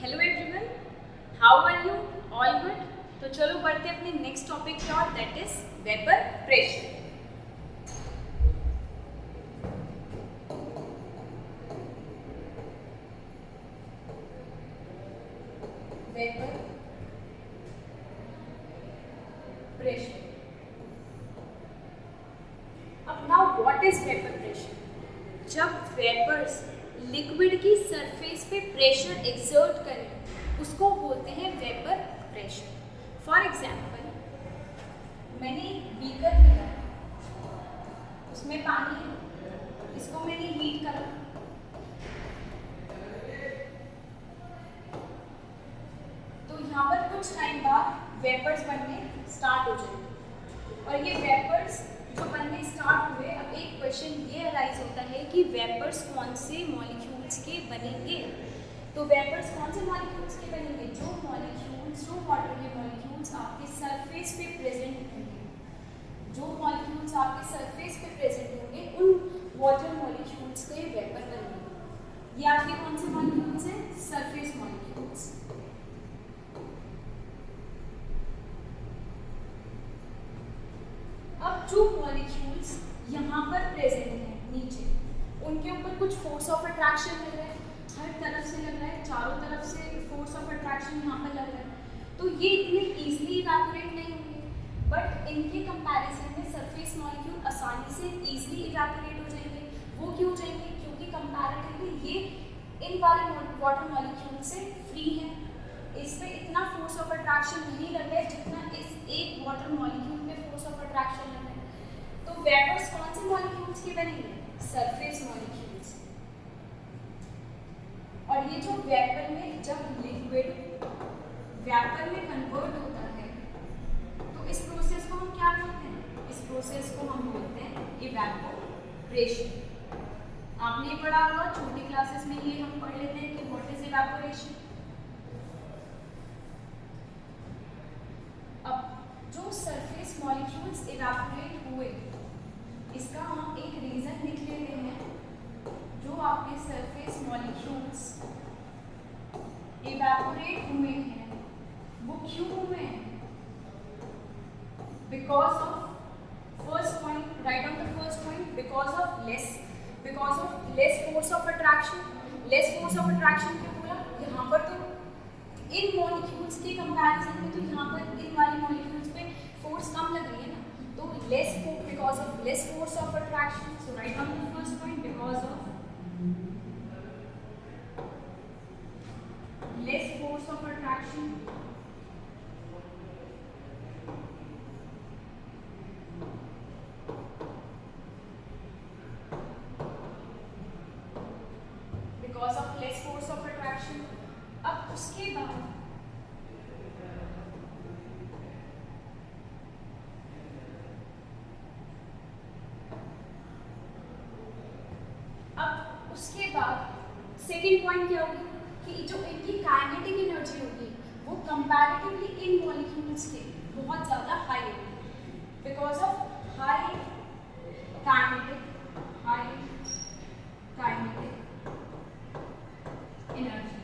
Hello everyone, how are you? All good? तो चलो बढ़ते अपने नेक्स्ट टॉपिक की ओर, that is vapour pressure. Vapour pressure. अब now what is vapour pressure? जब वेपर्स लिक्विड की सरफेस पे प्रेशर एक्सर्ट करें उसको बोलते हैं वेपर प्रेशर। फॉर एग्जाम्पल, मैंने बीकर लिया, उसमें पानी है, इसको मैंने हीट करा, तो यहाँ पर कुछ टाइम बाद वेपर्स बनने स्टार्ट हो जाएंगे। और ये वेपर्स जो बनने स्टार्ट हुए, अब एक क्वेश्चन ये अराइज होता है कि वेपर्स कौन से मॉलिक्यूल्स के बनेंगे? तो वेपर्स कौन से मॉलिक्यूल्स के बनेंगे? जो मॉलिक्यूल्स, जो वाटर के मॉलिक्यूल्स आपके सरफेस पे प्रेजेंट होंगे, जो मॉलिक्यूल्स आपके सरफेस पे प्रेजेंट होंगे, उन वाटर मॉलिक्यूल्स के वेपर बनेंगे। ये आपके कौन से मॉलिक्यूल्स हैं? Surface molecules. अब जो मॉलिक्यूल्स यहाँ पर प्रेजेंट हैं नीचे, उनके ऊपर कुछ फोर्स ऑफ अट्रैक्शन लग रहा है, हर तरफ से लग रहा है, चारों तरफ से फोर्स ऑफ अट्रैक्शन यहाँ पर लग रहा है, तो ये इतने इजीली इवैपोरेट नहीं होंगे। बट इनके कंपैरिजन में सरफेस मॉलिक्यूल आसानी से इजीली इवैपोरेट हो जाएंगे। वो क्यों जाएंगे? क्योंकि कंपैरेटिवली ये इन वाले वाटर मॉलिक्यूल से फ्री है, इस पे इतना फोर्स ऑफ अट्रैक्शन नहीं लग रहा है जितना इस एक वाटर मॉलिक्यूल पे फोर्स ऑफ अट्रैक्शन लग रहा है। तो वेपर्स कौन से मॉलिक्यूल्स के बनेंगे? Surface molecules. और ये जो वेपर में, जब लिक्विड वेपर में कन्वर्ट होता है तो इस प्रोसेस को हम क्या बोलते हैं? इस प्रोसेस को हम बोलते हैं इवैपोरेशन। आपने पढ़ा होगा छोटी क्लासेस में, ये हम पढ़ लेते हैं कि व्हाट इज इवैपोरेशन। अब जो सरफेस मॉलिक्यूल्स इवैपोरेट हुए, इसका हम एक रीजन लिख लेते हैं। जो आपके सरफेस मॉलिक्यूल्स इवैपोरेट हुए हैं वो क्यों हुए हैं? Because of first point, right on the first point, because of less force of attraction. Less force of attraction क्यों बोला? यहाँ पर तो इन मॉलिक्यूल्स के कंपैरिजन में तो यहाँ पर इन वाली मॉलिक्यूल्स पे फोर्स कम लग रही है ना, तो because of less force of attraction. So write on the first point, because of less force of attraction, because of less force of attraction. अब उसके बाद सेकेंड पॉइंट क्या होगी कि जो इनकी काइनेटिक एनर्जी होगी वो कंपैरेटिवली इन मॉलिक्यूल्स के बहुत ज़्यादा हाई होगी, because of high kinetic energy.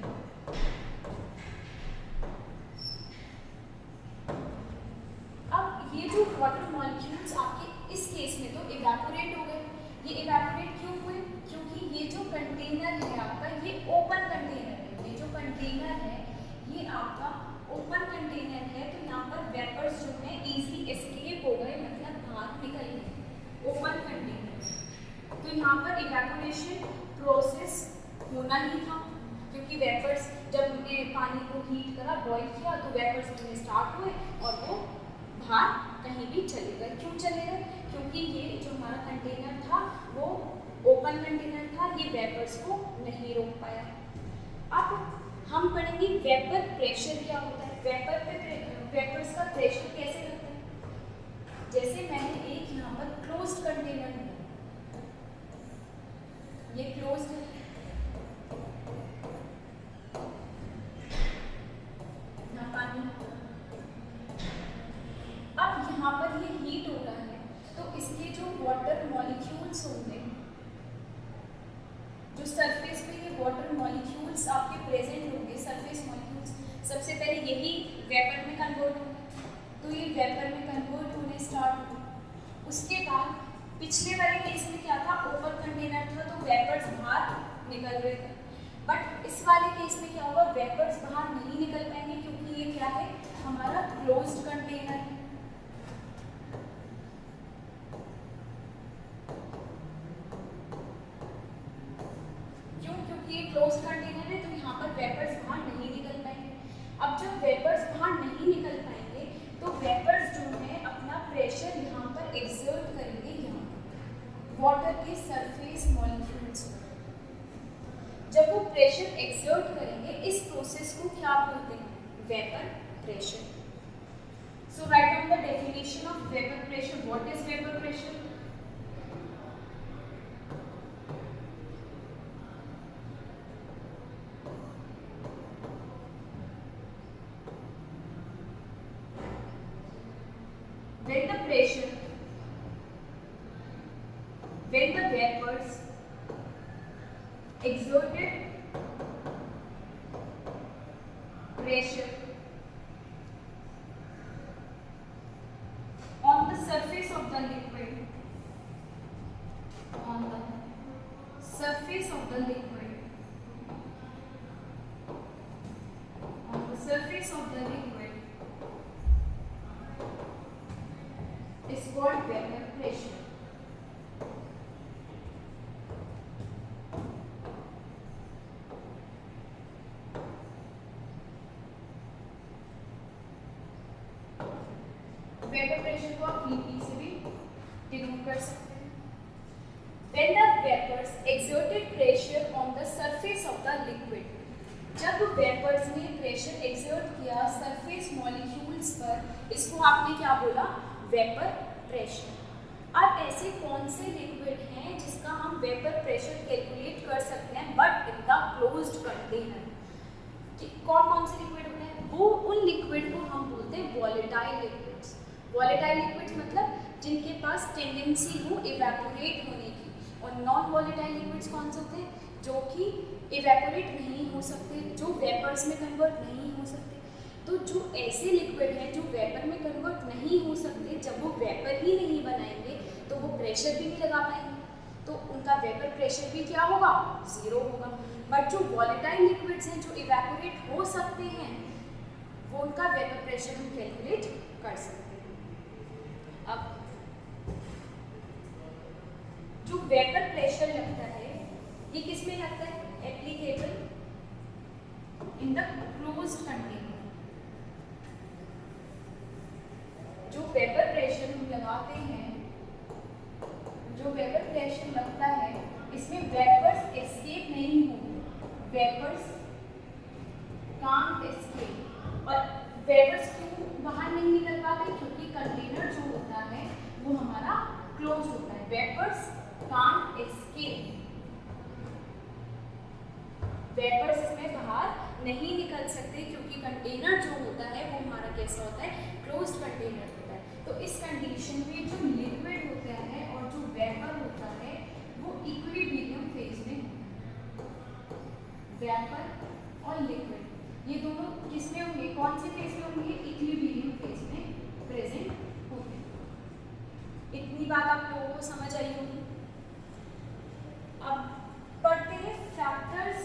अब ये जो वाटर मॉलिक्यूल्स आपके इस केस में तो इवैपोरेट हो गए। ये इवैपोरेट क्यों हुए? क्योंकि ये जो कंटेनर है आपका, ये ओपन कंटेनर है। ये जो कंटेनर है ये आपका ओपन कंटेनर है, तो यहाँ पर वेपर्स जो है इजीली एस्केप हो गए, मतलब बाहर निकल गए। ओपन कंटेनर, तो यहाँ पर इवैपोरेशन प्रोसेस होना ही था, क्योंकि वेपर्स जब हमने पानी को हीट करा, बॉईल किया, तो वेपर्स बनने स्टार्ट हुए और वो बाहर कहीं भी चले गए। क्यों चले गए? क्योंकि ये जो हमारा कंटेनर था वो ओपन कंटेनर था, ये वेपर्स को नहीं रोक पाया। अब हम पढ़ेंगे वेपर प्रेशर क्या होता है। वेपर्स का प्रेशर कैसे लगता है? जैसे मैंने एक यहाँ पर क्लोज्ड कंटेनर लिया, ये क्लोज्ड है, यहाँ पानी। अब यहाँ पर ये हीट हो रहा है, तो इसके जो वाटर मॉलिक्यूल्स होंगे, जो सरफेस पे ये वाटर मॉलिक्यूल्स आपके प्रेजेंट होंगे, सरफेस सबसे पहले यही वेपर में कन्वर्ट होगा, तो ये वेपर में कन्वर्ट होने स्टार्ट होगा। उसके बाद पिछले वाले केस में क्या था, ओपन कंटेनर था तो वेपर्स बाहर निकल रहे थे, बट इस वाले केस में क्या होगा, वेपर्स बाहर नहीं निकल पाएंगे क्योंकि ये क्या है, हमारा क्लोज्ड कंटेनर है। क्यों, क्योंकि ये क्लोज्ड कंटेनर है तो यहाँ पर वेपर्स बाहर नहीं निकल पाएंगे। अब जब वेपर्स बाहर नहीं निकल पाएंगे तो वेपर्स जो है अपना प्रेशर यहाँ पर एक्सर्ट करेंगे, यहाँ वाटर के सरफेस मॉलिक्यूल्स पर। जब वो प्रेशर एक्सर्ट करेंगे, इस प्रोसेस को क्या बोलते हैं, vapour pressure. So write down the definition of vapour pressure. What is vapour pressure? When the pressure, when the vapors exerted pressure on the surface of the liquid, on the surface of the liquid, on the surface of the liquid is called vapor pressure. Vapour pressure को आप VP से भी denote कर सकते हैं। When the vapors exerted pressure on the surface of the liquid, जब vapours ने pressure exert किया सरफेस मॉलिक्यूल्स पर, इसको आपने क्या बोला, वेपर प्रेशर। अब ऐसे कौन से लिक्विड हैं जिसका हम वेपर प्रेशर कैलकुलेट कर सकते हैं but in the closed container? कौन कौन से लिक्विड होते हैं? वो उन लिक्विड को हम बोलते हैं वॉलेटाइल लिक्विड्स। वॉलेटाइल लिक्विड्स मतलब जिनके पास टेंडेंसी हो इवेपोरेट होने की, और नॉन वॉलेटाइल लिक्विड्स कौन से होते हैं, जो कि इवेपोरेट नहीं हो सकते, जो वेपर्स में कन्वर्ट नहीं हो सकते। तो जो ऐसे लिक्विड हैं जो वेपर में कन्वर्ट नहीं हो सकते, जब वो वेपर ही नहीं बनाएंगे तो वो प्रेशर भी नहीं लगा पाएंगे, तो उनका वेपर प्रेशर भी क्या होगा, जीरो होगा। बट जो वॉलेटाइल लिक्विड्स हैं जो इवेपोरेट हो सकते हैं, वो उनका वेपर प्रेशर हम कैलकुलेट कर सकते हैं। अब जो वेपर प्रेशर लगता है ये किस में लगता है, applicable in the closed container. जो वेपर प्रेशर हम लगाते हैं, जो वेपर प्रेशर लगता है, इसमें वेपर्स एस्केप नहीं होंगे, वेपर्स कांट एस्केप। और वेपर्स क्यों बाहर नहीं निकल पाते, क्योंकि कंटेनर जो होता है वो हमारा क्लोज होता है। वेपर्स कांट एस्केप, वेपर्स इसमें बाहर नहीं निकल सकते क्योंकि कंटेनर जो होता है वो हमारा कैसा होता है, क्लोज्ड कंटेनर होता है। तो इस कंडीशन में जो लिक्विड होता है और जो वेपर होता है वो इक्विलिब्रियम फेज में, वेपर और लिक्विड ये दोनों किस में होंगे, कौन से फेज में होंगे, इक्विलिब्रियम फेज में प्रेजेंट होंगे। इतनी बात आप लोगों को समझ आई होगी। अब पढ़ते हैं फैक्टर्स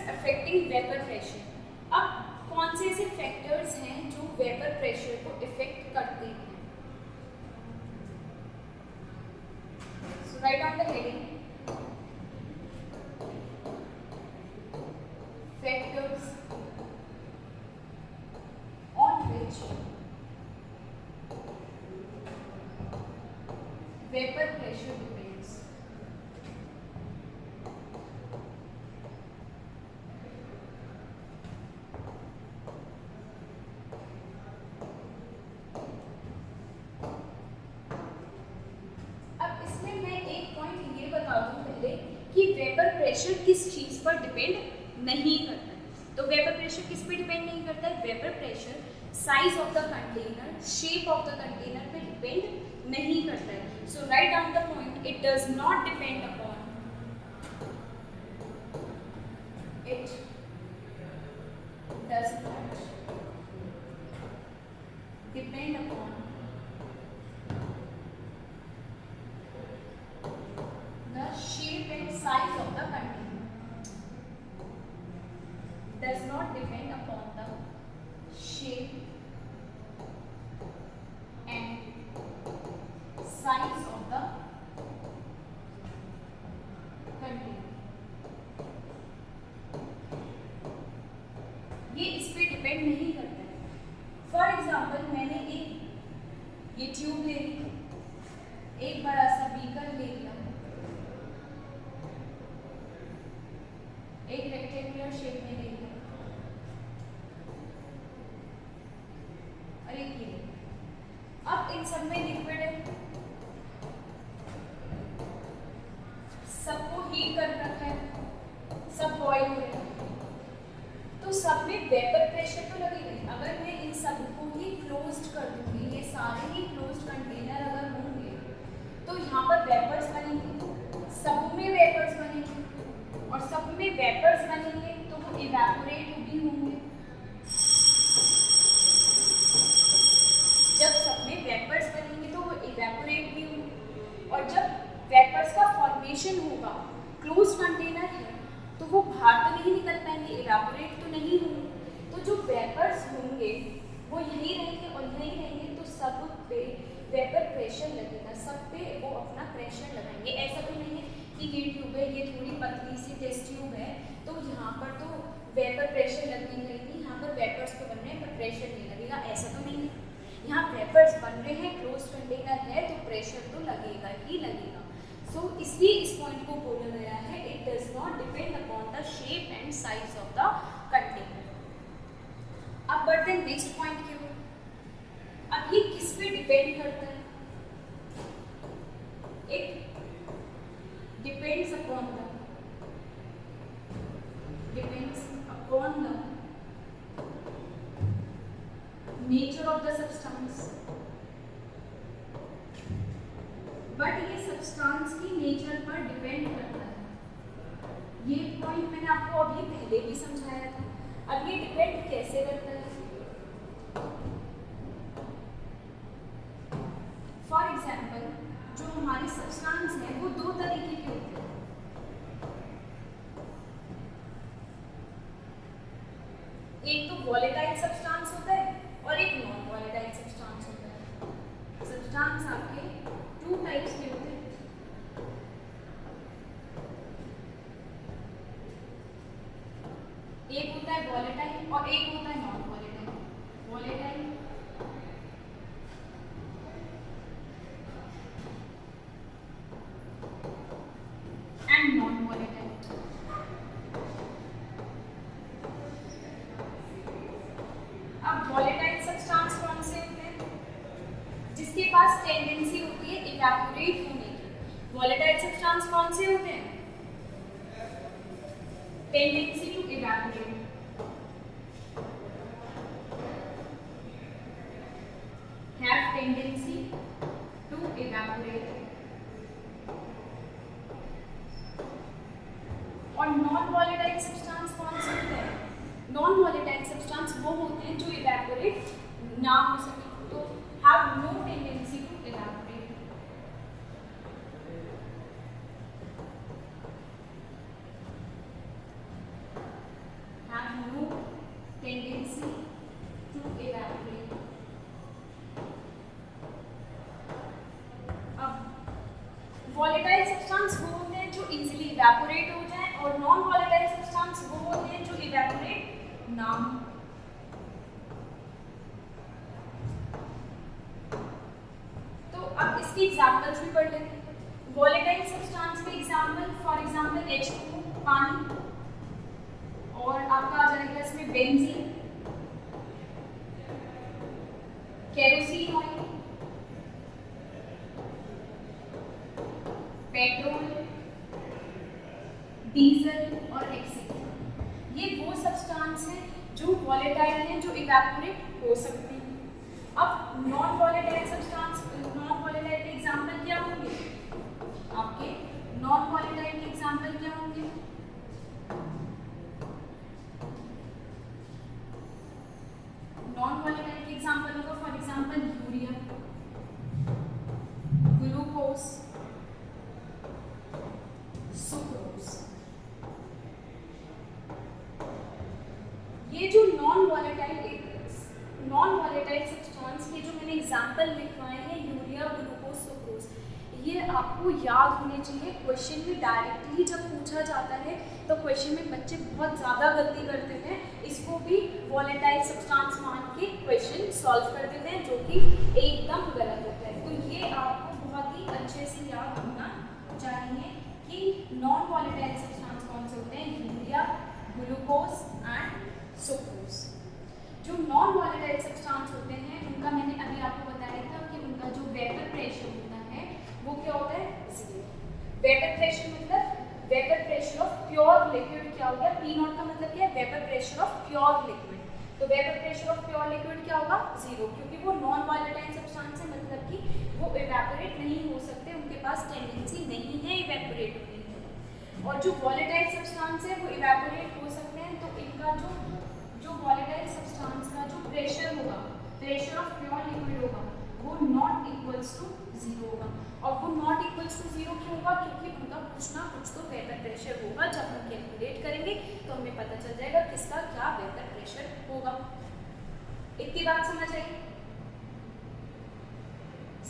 अफेक्टिंग वेपर प्रेशर। अब कौन से ऐसे फैक्टर्स हैं जो वेपर प्रेशर को इफेक्ट करते हैं? So write on the heading, factors on which vapour pressure depends. कि वेपर प्रेशर किस चीज पर डिपेंड नहीं करता है। तो वेपर प्रेशर किस पे डिपेंड नहीं करता है, vapour pressure size of the container, shape of the container पे डिपेंड नहीं करता है। So write down the point, it does not depend upon size of the container does not depend upon the shape and size of the container. ये इस पे depend नहीं करता है। फॉर एग्जाम्पल मैंने ये ट्यूब ले ली, एक बड़ा सा बीकर ले लिया, एक रेक्टेंगुलर शेप में ले लिया और एक ये। अब इन सब में लिक्विड है, सबको हीट कर रखा है, सब बॉयल हो रहे हैं, तो सब में वेपर प्रेशर तो लगेगा। अगर मैं इन सबको ही क्लोज्ड कर दूंगी, ये सारे ही क्लोज्ड कंटेनर अगर होंगे तो यहाँ पर वेपर्स बनेंगे, सब में वेपर्स बनेंगे और सब में वेपर्स बनेंगे तो वो इवेपोरेट भी होंगे। जब सब में वेपर्स बनेंगे तो वो इवेपोरेट भी होंगे और जब वेपर्स का फॉर्मेशन होगा, क्लोज कंटेनर है तो वो बाहर तो नहीं निकल पाएंगे, इवेपोरेट तो नहीं होंगे, तो जो वेपर्स होंगे वो यहीं रहेंगे और यहीं रहेंगे, तो सब पे वेपर प्रेशर लगेगा, सब पे वो अपना प्रेशर लगाएंगे। ऐसा तो नहीं है कि ये ट्यूब है, ये थोड़ी पतली सी टेस्ट ट्यूब है तो यहाँ पर तो वेपर प्रेशर लगने नहीं, यहाँ पर वेपर्स तो बन रहे हैं पर प्रेशर नहीं लगेगा, ऐसा तो नहीं है। यहाँ वेपर्स बन रहे हैं, क्लोज कंटेनर है तो प्रेशर तो लगेगा ही लगेगा। सो इसलिए इस पॉइंट को बोला गया है it does not depend upon the shape and size of the container. अब बढ़ते हैं नेक्स्ट पॉइंट के ऊपर। अब ये किस पे डिपेंड करता है? It depends upon the nature of the substance. But ये सब्सटेंस की नेचर पर डिपेंड करता है। ये पॉइंट मैंने आपको अभी पहले भी समझाया था। अब ये डिपेंड कैसे करता है? फॉर एग्जाम्पल जो हमारे सब्सटेंस हैं वो दो तरीके के होते हैं। एक तो वॉलेटाइल सब्सटेंस होता है और एक नॉन वॉलेटाइल सब्सटेंस होता है। सब्सटेंस आपके टू टाइप्स के होते हैं। एक होता है वॉलेटाइल और एक होता है non volatile. Volatile and non volatile. अब वॉलेटाइल सब्सटेंस कौन से होते हैं? जिसके पास टेंडेंसी होती है इवेपोरेट होने की। वॉलेटाइल सब्सटेंस कौन से होते हैं? Tendency to evaporate. Have tendency to evaporate. और नॉन वॉलेटाइल सब्सटेंस कौन से होते हैं? नॉन वॉलेटाइल सब्सटेंस वो होते हैं जो इवेपोरेट ना हो सके, तो have no tendency to evaporate. Have no tendency to evaporate. अब वॉलेटाइल सब्सटेंस वो होते हैं जो इजीली इवेपोरेट हो जाए और नॉन वॉलेटाइल सब्सटेंस वो होते हैं जो इवेपोरेट ना हो। तो अब इसकी एग्जांपल्स भी पढ़ लेते हैं। वॉलेटाइल सब्सटेंस के एग्जांपल, फॉर एग्जांपल H2 पानी, और आपका आ जाएगा इसमें benzene, kerosene oil, petrol, diesel और एक्सेट्रा। ये वो सब्सटेंस हैं जो वॉलेटाइल हैं, जो इवेपोरेट हो सकते हैं। अब non volatile substance, non volatile के एग्जांपल क्या होंगे? आपके नॉन वॉलेटाइल के एग्जांपल क्या होंगे? नॉन वॉलेटाइल के एग्जांपल होगा for example urea, glucose, sucrose. के जो मैंने एग्जाम्पल लिखवाए हैं यूरिया, ग्लूकोज, सुक्रोज, ये आपको याद होने चाहिए। क्वेश्चन में डायरेक्टली जब पूछा जाता है तो क्वेश्चन में बच्चे बहुत ज़्यादा गलती करते हैं, इसको भी वॉलेटाइल सब्सटेंस मान के क्वेश्चन सॉल्व कर देते हैं, जो कि एकदम गलत होता है। तो ये आपको बहुत ही अच्छे से याद होना चाहिए कि नॉन वॉलेटाइल सब्सटेंस कौन से होते हैं, यूरिया, ग्लूकोज एंड सुक्रोज। जो नॉन वॉलेटाइल सब्सटेंस होते हैं उनका मैंने अभी आपको बताया था कि उनका जो वेपर प्रेशर होता है वो क्या होता है, जीरो। वेपर प्रेशर मतलब vapour pressure of pure liquid क्या हो गया, पी नॉट का मतलब क्या है, vapour pressure of pure liquid. तो vapour pressure of pure liquid क्या होगा, जीरो, क्योंकि वो नॉन वॉलेटाइल सब्सटेंस है, मतलब कि वो इवेपोरेट नहीं हो सकते, उनके पास टेंडेंसी नहीं है इवेपोरेट होने की। और जो वॉलेटाइल सब्सटेंस है वो इवेपोरेट हो सकते हैं, तो इनका जो वॉलेटाइल सब्सटेंस का जो प्रेशर होगा, प्रेशर ऑफ प्योर लिक्विड होगा, वो नॉट इक्वल्स टू जीरो होगा। और वो नॉट इक्वल्स टू जीरो क्यों होगा, क्योंकि उनका कुछ ना कुछ तो वेपर प्रेशर होगा। जब हम कैलकुलेट करेंगे तो हमें पता चल जाएगा किसका क्या वेपर प्रेशर होगा। इतनी बात समझ आई,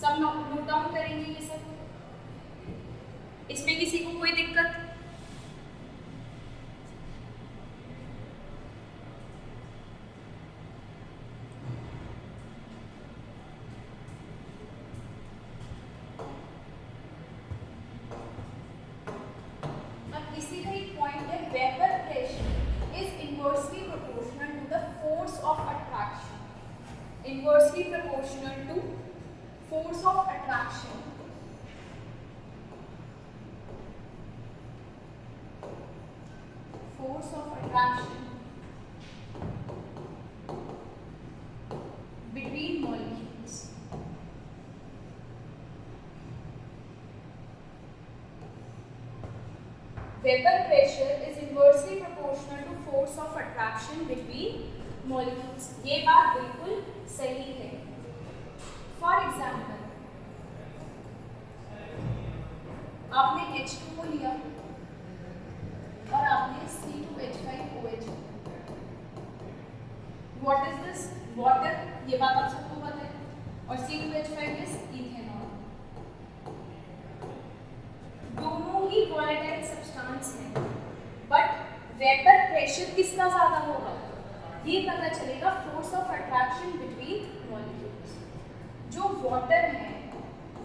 सब नोट डाउन करेंगे ये सब, इसमें किसी को कोई दिक्कत? Inversely proportional to force of attraction. Force of attraction between molecules. Vapor pressure is inversely proportional to force of attraction between molecules. ये बात बिल्कुल सही है। फॉर एग्जाम्पल, आपने H2O लिया और आपने C2H5OH। What is this, water, ये बात आप सबको पता है, और C2H5 इज इथेनॉल। दोनों ही वॉलेटाइल सब्सटेंस हैं, बट वेपर प्रेशर किसका ज्यादा होगा, ये पता चलेगा force of attraction between molecules. जो वाटर है,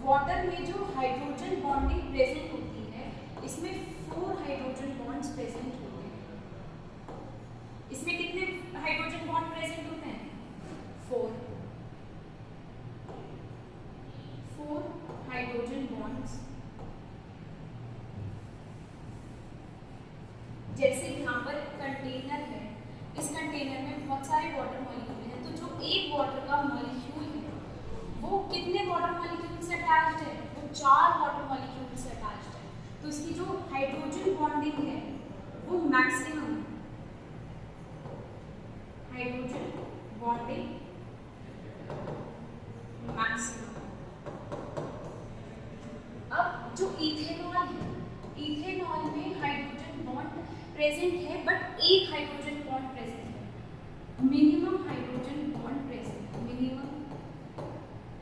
वाटर में जो हाइड्रोजन बॉन्डिंग प्रेजेंट होती है, इसमें 4 हाइड्रोजन बॉन्ड्स प्रेजेंट होते हैं। इसमें कितने हाइड्रोजन बॉन्ड प्रेजेंट होते हैं, 4 हाइड्रोजन बॉन्ड्स। जैसे यहाँ पर कंटेनर है, इस कंटेनर में बहुत सारे वाटर मॉलिक्यूल हैं, तो जो एक वाटर का मॉलिक्यूल है वो कितने वाटर मॉलिक्यूल से अटैच्ड है, वो 4 वाटर मॉलिक्यूल से अटैच्ड है। तो इसकी जो हाइड्रोजन बॉन्डिंग है वो मैक्सिमम हाइड्रोजन बॉन्डिंग मैक्सिमम। अब जो इथेनॉल है, इथेनॉल में हाइड्रोजन बॉन्ड प्रेजेंट है, बट एक हाइड्रोजन बॉन्ड प्रेजेंट है, minimum hydrogen bond present, minimum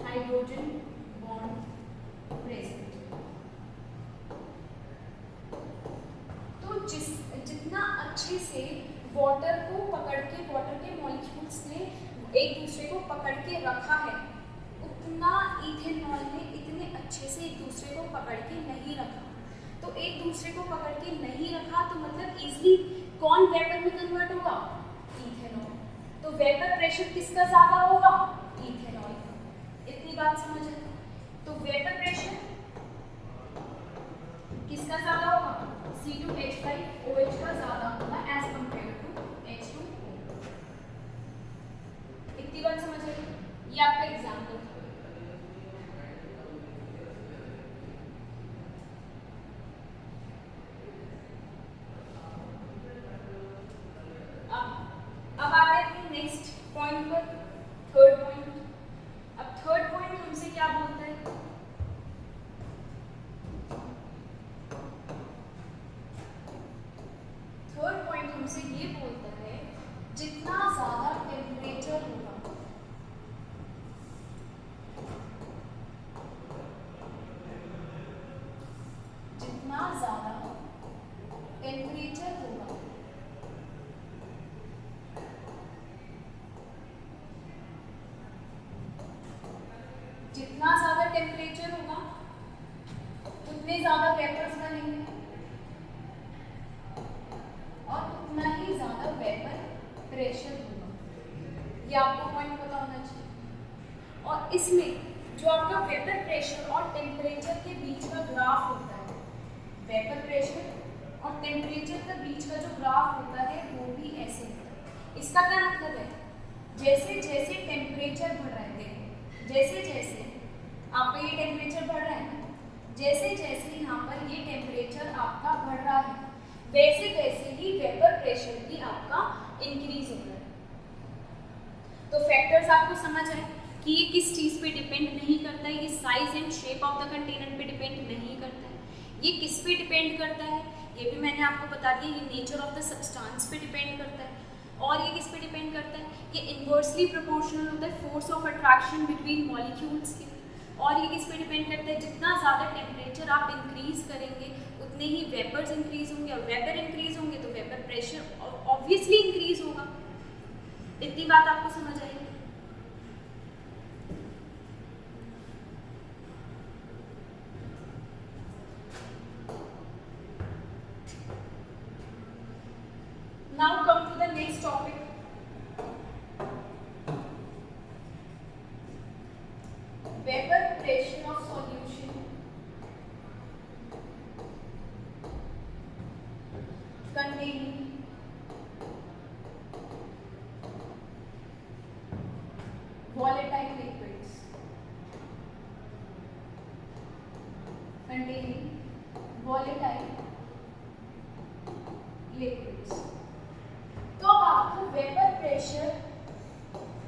hydrogen bond present. तो जितना अच्छे से वाटर को पकड़ के, वाटर के मॉलिक्यूल्स ने एक दूसरे को पकड़ के रखा है, उतना इथेनॉल ने इतने अच्छे से एक दूसरे को पकड़ के नहीं रखा। तो एक दूसरे को पकड़ के नहीं रखा तो मतलब इजीली कौन वेपर में कन्वर्ट होगा, इथेनॉल। तो वेपर प्रेशर किसका ज्यादा होगा, इथेनॉल का। इतनी बात समझ है? तो वेपर प्रेशर किसका ज्यादा होगा, C2H5OH का ज्यादा होगा एज कंपेयर टू H2O। इतनी बात समझ है? ये आपका एग्जाम्पल था। अब आते हैं नेक्स्ट पॉइंट पर, थर्ड पॉइंट। अब थर्ड पॉइंट हमसे क्या बोलता है, थर्ड पॉइंट हमसे ये बोलता है जितना ज्यादा टेम्परेचर होगा, वेपर प्रेशर और टेम्परेचर के बीच का जो ग्राफ होता है वो भी ऐसे होता है। इसका क्या मतलब है, जैसे जैसे टेम्परेचर बढ़ रहा है, देखो जैसे जैसे आपका ये टेम्परेचर बढ़ रहा है, जैसे जैसे यहाँ पर ये टेम्परेचर आपका बढ़ रहा है, वैसे वैसे ही वेपर प्रेशर भी आपका इंक्रीज हो रहा है। तो फैक्टर्स आपको समझ आए कि ये किस चीज़ पे डिपेंड नहीं करता है, ये size and shape of the container पे डिपेंड नहीं करता है, ये किस पे डिपेंड करता है, ये भी मैंने आपको बता दिया, ये नेचर ऑफ द सब्सटेंस पे डिपेंड करता है। और ये किस पे डिपेंड करता है, ये इन्वर्सली प्रोपोर्शनल होता है force of attraction between molecules के। और ये किस पे डिपेंड करता है, जितना ज़्यादा टेम्परेचर आप इंक्रीज करेंगे उतने ही वेपर्स इंक्रीज होंगे, और वेपर इंक्रीज होंगे तो वेपर प्रेशर ऑब्वियसली इंक्रीज होगा। इतनी बात आपको समझ आएगी। Now come to the next topic. Vapor pressure of solution containing volatile liquids. Containing volatile liquids. तो अब आपको वेपर प्रेशर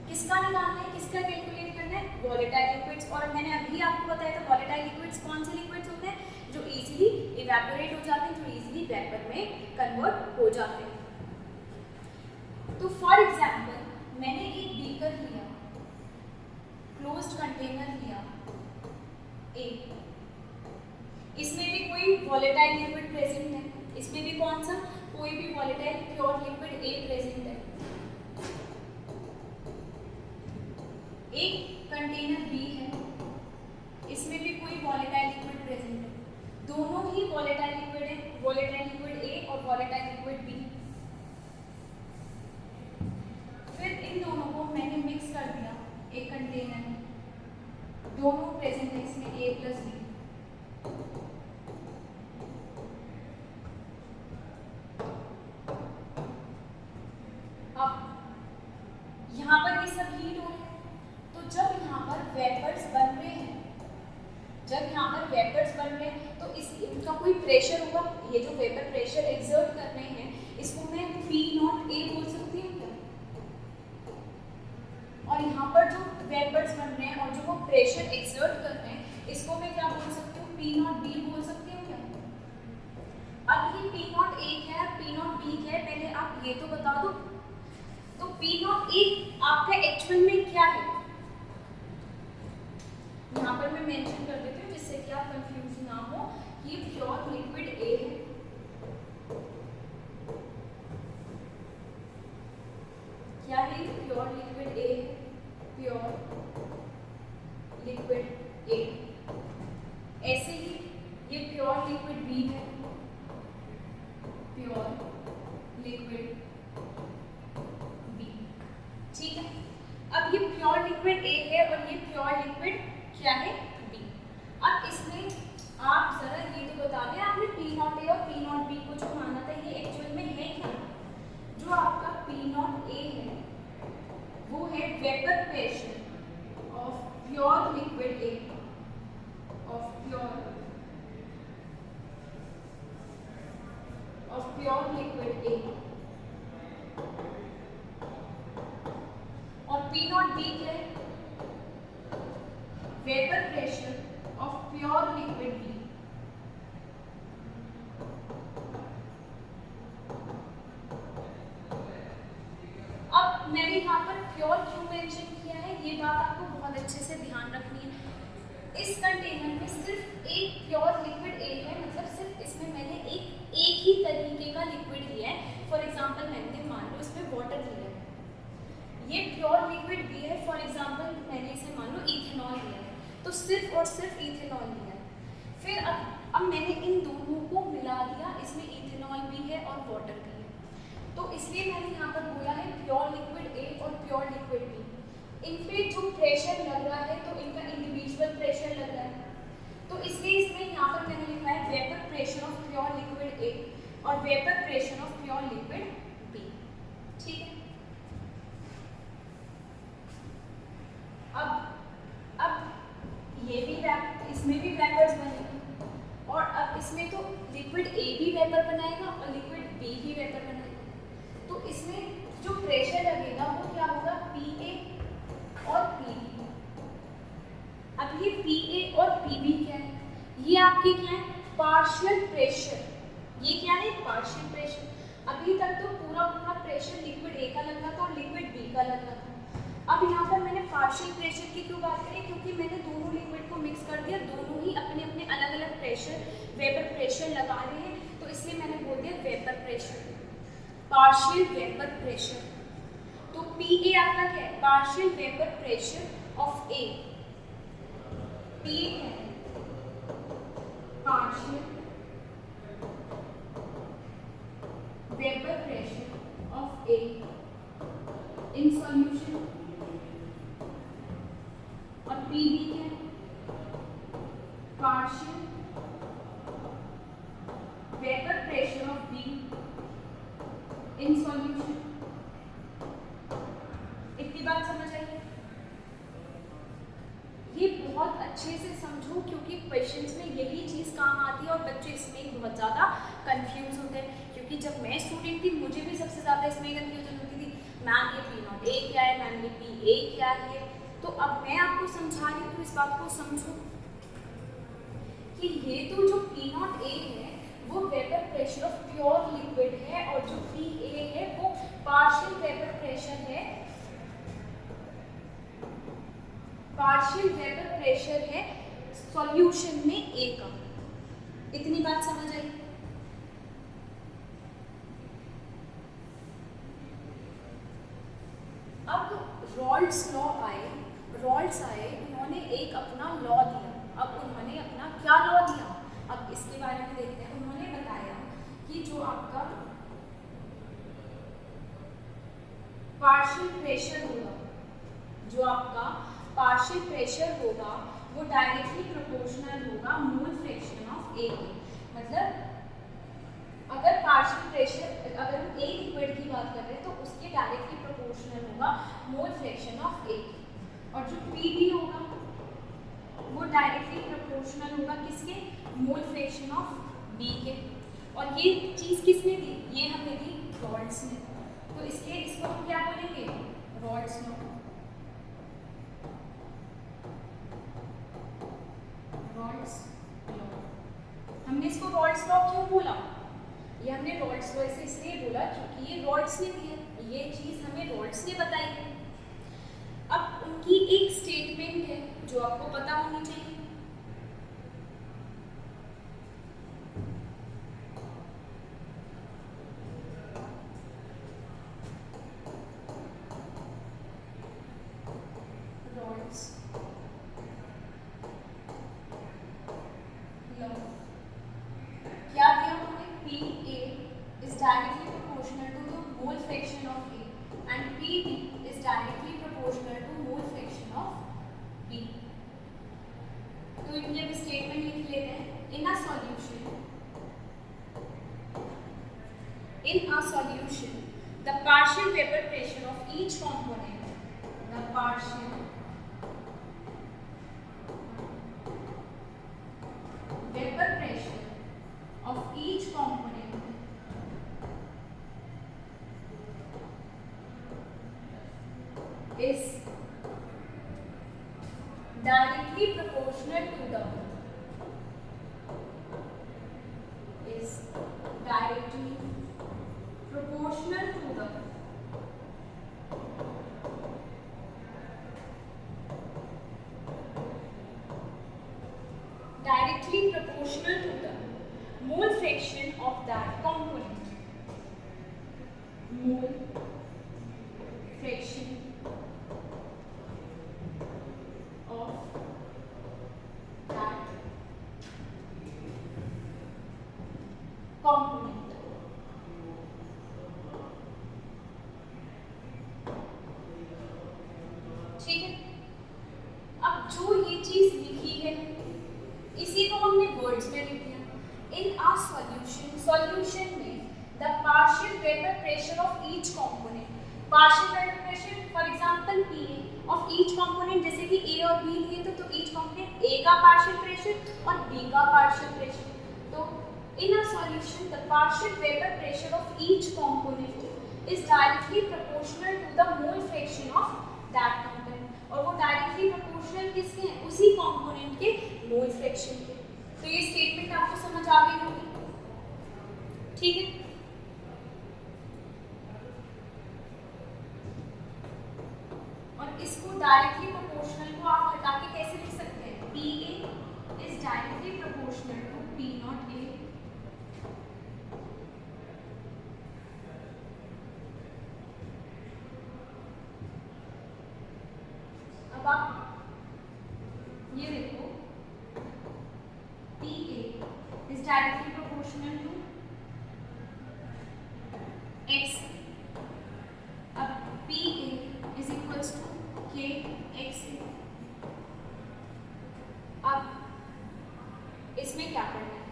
किसका निकालना है, किसका कैलकुलेट करना है, वॉलेटाइल लिक्विड्स। और मैंने अभी आपको बताया था वॉलेटाइल लिक्विड्स कौन से लिक्विड्स होते हैं, जो इजीली इवेपोरेट हो जाते हैं, जो इजीली वेपर में कन्वर्ट हो जाते हैं। तो फॉर एग्जांपल मैंने एक बीकर लिया, क्लोज्ड कंटेनर लिया ए, इसमें भी कोई वॉलेटाइल लिक्विड प्रेजेंट है, इसमें भी कौन सा, कोई भी वॉलेटाइल प्योर लिक्विड ए प्रेजेंट है। एक कंटेनर बी है, इसमें भी कोई वॉलेटाइल लिक्विड प्रेजेंट है, दोनों ही वॉलेटाइल लिक्विड है, वॉलेटाइल लिक्विड ए और वॉलेटाइल लिक्विड बी। फिर इन दोनों को मैंने मिक्स कर दिया एक कंटेनर में, दोनों प्रेजेंट है इसमें ए प्लस बी। यहाँ पर ये सब हीट हो रहे हैं, तो जब यहाँ पर वेपर्स बन रहे हैं, जब यहाँ पर वेपर्स बन रहे हैं तो इनका कोई प्रेशर होगा, ये जो वेपर प्रेशर एक्सर्ट कर रहे हैं इसको मैं P0A बोल सकती हूँ क्या। और यहाँ पर जो वेपर्स बन रहे हैं और जो वो प्रेशर एक्सर्ट कर रहे हैं इसको मैं क्या बोल सकती हूँ, P0B बोल सकती हूँ क्या। अब ये P0A क्या है, P0B क्या है, पहले आप ये तो बता दो। तो P0A आपका एक्चुअल में क्या है, यहाँ पर मैं मेंशन कर देती हूँ जिससे कि आप कंफ्यूज ना हो। ये प्योर लिक्विड ए है, क्या है, प्योर लिक्विड ए है, प्योर लिक्विड ए। ऐसे ही ये प्योर लिक्विड बी है, प्योर लिक्विड बी। ठीक है, अब ये प्योर लिक्विड ए है और ये प्योर लिक्विड क्या है, बी। अब इसमें आप जरा ये तो बता दें, आपने P0A और P0B को जो माना था ये एक्चुअल में है क्या। जो आपका P0A है वो है vapour pressure of pure liquid A, of pure liquid A. और P0B क्या है, vapour pressure of pure liquid B. अब मैंने यहाँ पर प्योर क्यों मेंशन किया है, ये बात आपको बहुत अच्छे से ध्यान रखनी है। इस कंटेनर में सिर्फ एक प्योर लिक्विड ए है, मतलब सिर्फ इसमें मैंने एक ही तरीके का लिक्विड लिया है। फॉर एग्जाम्पल मैंने मान लो इसमें वाटर लिया है, ये प्योर लिक्विड बी है। फॉर एग्जाम्पल मैंने इसे मान लो इथेनॉल लिया है, तो सिर्फ और सिर्फ इथेनॉल लिया है। फिर अब मैंने इन दोनों को मिला दिया, इसमें इथेनॉल भी है और वाटर भी है, तो इसलिए मैंने यहाँ पर बोला है प्योर लिक्विड ए और प्योर लिक्विड बी। इन पे जो प्रेशर लग रहा है तो इनका इंडिविजुअल प्रेशर लग रहा है। तो इसलिए इसमें यहाँ पर मैंने लिखा है vapour pressure of pure liquid A और vapour pressure of pure liquid B. ठीक है, अब ये भी इसमें भी वेपर्स बनेंगे और अब इसमें तो लिक्विड ए भी वेपर बनाएगा और लिक्विड बी भी वेपर बनाएगा। तो इसमें जो प्रेशर लगेगा वो क्या होगा, पी ए और पी बी। अब ये पी ए और पी बी क्या है, ये आपके क्या है, पार्शियल प्रेशर। ये क्या है, पार्शियल प्रेशर। अभी तक तो पूरा प्रेशर लिक्विड ए का लग रहा था और लिक्विड बी का लग रहा था। अब यहाँ पर मैंने पार्शियल प्रेशर की क्यों बात करी, क्योंकि मैंने दोनों लिक्विड को मिक्स कर दिया, दोनों ही अपने अपने अलग अलग प्रेशर वेपर प्रेशर लगा रहे हैं, तो इसलिए मैंने बोल दिया vapour pressure, partial vapour pressure. तो पी ए आपका क्या है, partial vapour pressure of A. P A क्या है, partial vapour pressure of A in solution, और पी बी क्या है, partial vapour pressure of be in solution. इतनी बात समझ आई? ये बहुत अच्छे से समझो क्योंकि क्वेश्चंस में यही चीज़ काम आती है और बच्चे इसमें बहुत ज़्यादा कंफ्यूज होते हैं। क्योंकि जब मैं स्टूडेंट थी मुझे भी सबसे ज़्यादा इसमें कंफ्यूजन होती थी, मैम ये पी नॉट ए क्या है, मैम ये पी ए क्या है। तो अब मैं आपको समझा रही हूँ तो इस बात को समझो कि ये तो जो पी नॉट ए है वो vapour pressure of pure liquid है और जो पी ए है वो पार्शियल वेपर प्रेशर है, पार्शियल वेपर प्रेशर है सॉल्यूशन में ए का। इतनी बात समझ आई? अब रॉल्ड्स लॉ आए, उन्होंने एक अपना लॉ दिया। अब उन्होंने अपना क्या लॉ दिया, अब इसके बारे में देखते हैं। उन्होंने बताया कि जो आपका पार्शियल प्रेशर होगा, जो आपका पार्शियल प्रेशर होगा वो डायरेक्टली प्रोपोर्शनल होगा मोल फ्रैक्शन ऑफ ए के। मतलब अगर पार्शियल प्रेशर, अगर हम ए लिक्विड की बात कर रहे हैं तो उसके डायरेक्टली प्रोपोर्शनल होगा मोल फ्रैक्शन ऑफ ए, और जो पी बी होगा वो डायरेक्टली प्रोपोर्शनल होगा किसके, मोल फ्रैक्शन ऑफ बी के। और ये चीज़ किसने दी, ये हमें दी रॉल्ड्स ने। तो इसलिए इसको हम क्या बोलेंगे, रॉल्ड्स लॉ। रॉल्ड्स लॉ, हमने इसको रॉल्ड्स लॉ क्यों बोला, ये हमने रॉल्ड्स लॉ से इसलिए बोला क्योंकि ये रॉल्ड्स ने दी है, ये चीज़ हमें रॉल्ड्स ने बताई है। अब उनकी एक स्टेटमेंट है जो आपको पता होनी चाहिए। रॉल्ड्स लॉ क्या दिया उन्होंने, P A is directly proportional to the mole fraction of A and P B is directly proportional to mole fraction of B. तो इनकी अब स्टेटमेंट लिख लेते हैं। इन a solution the partial vapor pressure of each component, the partial vapor pressure of each component is directly proportional to the directly proportional to the mole fraction of that component. Mole fraction of that component. ठीक है, अब जो ये चीज लिखी है इसी vapour pressure of each component. Partial vapour pressure for example PA of each component, जैसे कि A और B लिए तो ईच कंपोनेंट A का पार्शियल प्रेशर और B का पार्शियल प्रेशर। तो in a solution the partial vapor pressure of each component is directly proportional to the mole fraction of that component, और वो डायरेक्टली प्रोपोर्शनल किसके हैं, उसी कंपोनेंट के मोल फ्रैक्शन के। तो ये स्टेटमेंट आपको समझ आ गई होगी, ठीक है। और इसको डायरेक्टली प्रोपोर्शनल को आप हटा के कैसे लिख सकते हैं, PA is directly proportional to P0 A। अब आप ये देखो, PA is directly proportional to X। अब PA is equals to KXA। अब इसमें क्या करना है,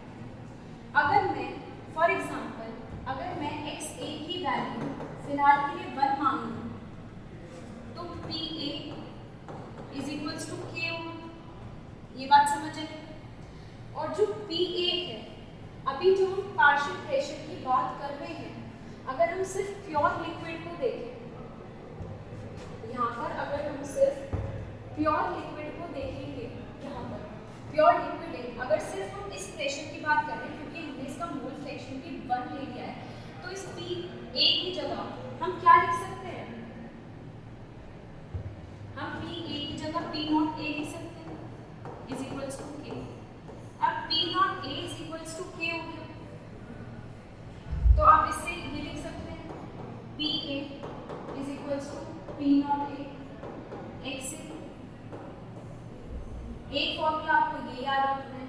अगर मैं फॉर एग्जांपल अगर मैं XA की वैल्यू फिलहाल के लिए 1 मान लूँ तो PA is equals to K, ये बात समझ आई। और जो PA है, अभी जो हम पार्शियल प्रेशर की बात कर रहे हैं, अगर हम सिर्फ प्योर लिक्विड को देखें, यहाँ पर अगर हम सिर्फ प्योर लिक्विड को देखेंगे, यहाँ पर प्योर लिक्विड है, अगर सिर्फ हम इस प्रेशर की बात कर रहे हैं, क्योंकि हमने इसका मोल फ्रैक्शन भी 1 ले लिया है, तो इस PA की जगह हम क्या लिख सकते हैं, हम PA की जगह P0 A लिख सकते हैं इज इक्वल्स टू K। अब P0 A is equals to K हो गया, तो आप इससे ये लिख सकते हैं PA is equals to P0 A X। एक फॉर्मूला आपको ये याद रखना है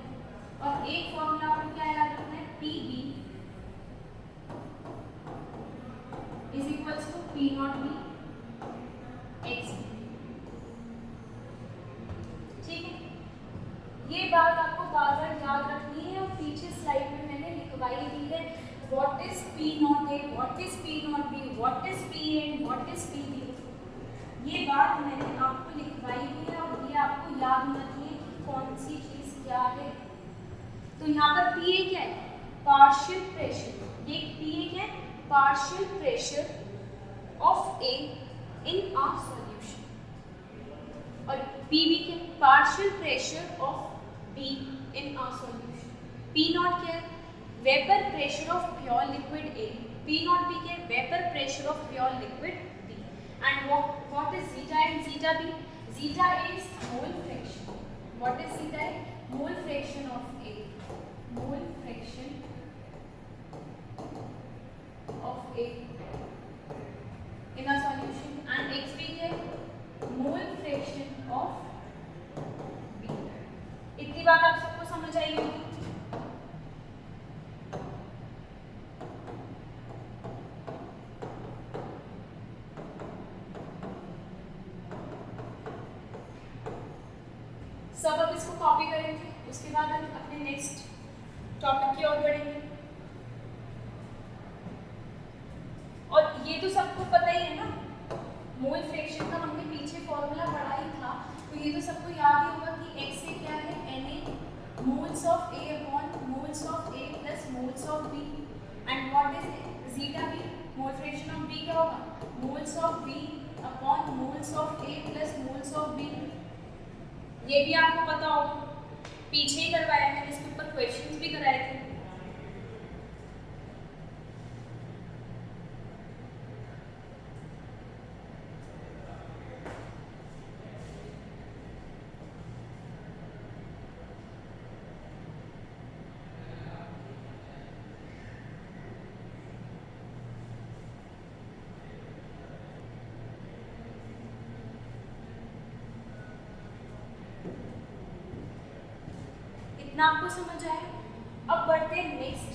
और एक फॉर्मूला आपको क्या याद रखना है, PB is equals to P0 B X। ठीक है, ये बात आपको बार बार याद रखनी है और पीछे स्लाइड में मैंने लिखवाई दी है what is P0 A, what is P0 B, what is PA and what is PB। ये बात मैंने आपको लिखवाई दी है और ये आपको याद होना चाहिए कि कौन सी चीज क्या है। तो यहाँ पर PA क्या है, पार्शियल प्रेशर, ये PA क्या है, partial pressure of A in a solution, और PB क्या, partial pressure of B in a solution. P0 क्या है, vapour pressure of pure liquid A, P0 B क्या है, vapour pressure of pure liquid B, and what is zeta and zeta B? Zeta A is mole fraction. What is zeta A? Mole fraction of A, mole fraction of A in a solution, and XB क्या है, mole fraction of B। इतनी बात आप सबको समझ आई होगी। सब अब इसको कॉपी करेंगे, उसके बाद हम अपने नेक्स्ट टॉपिक की ओर बढ़ेंगे। और ये तो सबको पता ही है ना, मोल फ्रैक्शन का हमने पीछे फॉर्मूला पढ़ा ही था, तो ये तो सबको याद ही होगा कि x से क्या है, Na moles of A upon moles of A plus moles of B, and what is zeta B, mole fraction of B क्या होगा, moles of B upon moles of A plus moles of B। ये भी आपको पता होगा, पीछे ही करवाया मैंने, इसके ऊपर क्वेश्चंस भी कराए थे। इतना आपको समझ आया। अब बढ़ते हैं नेक्स्ट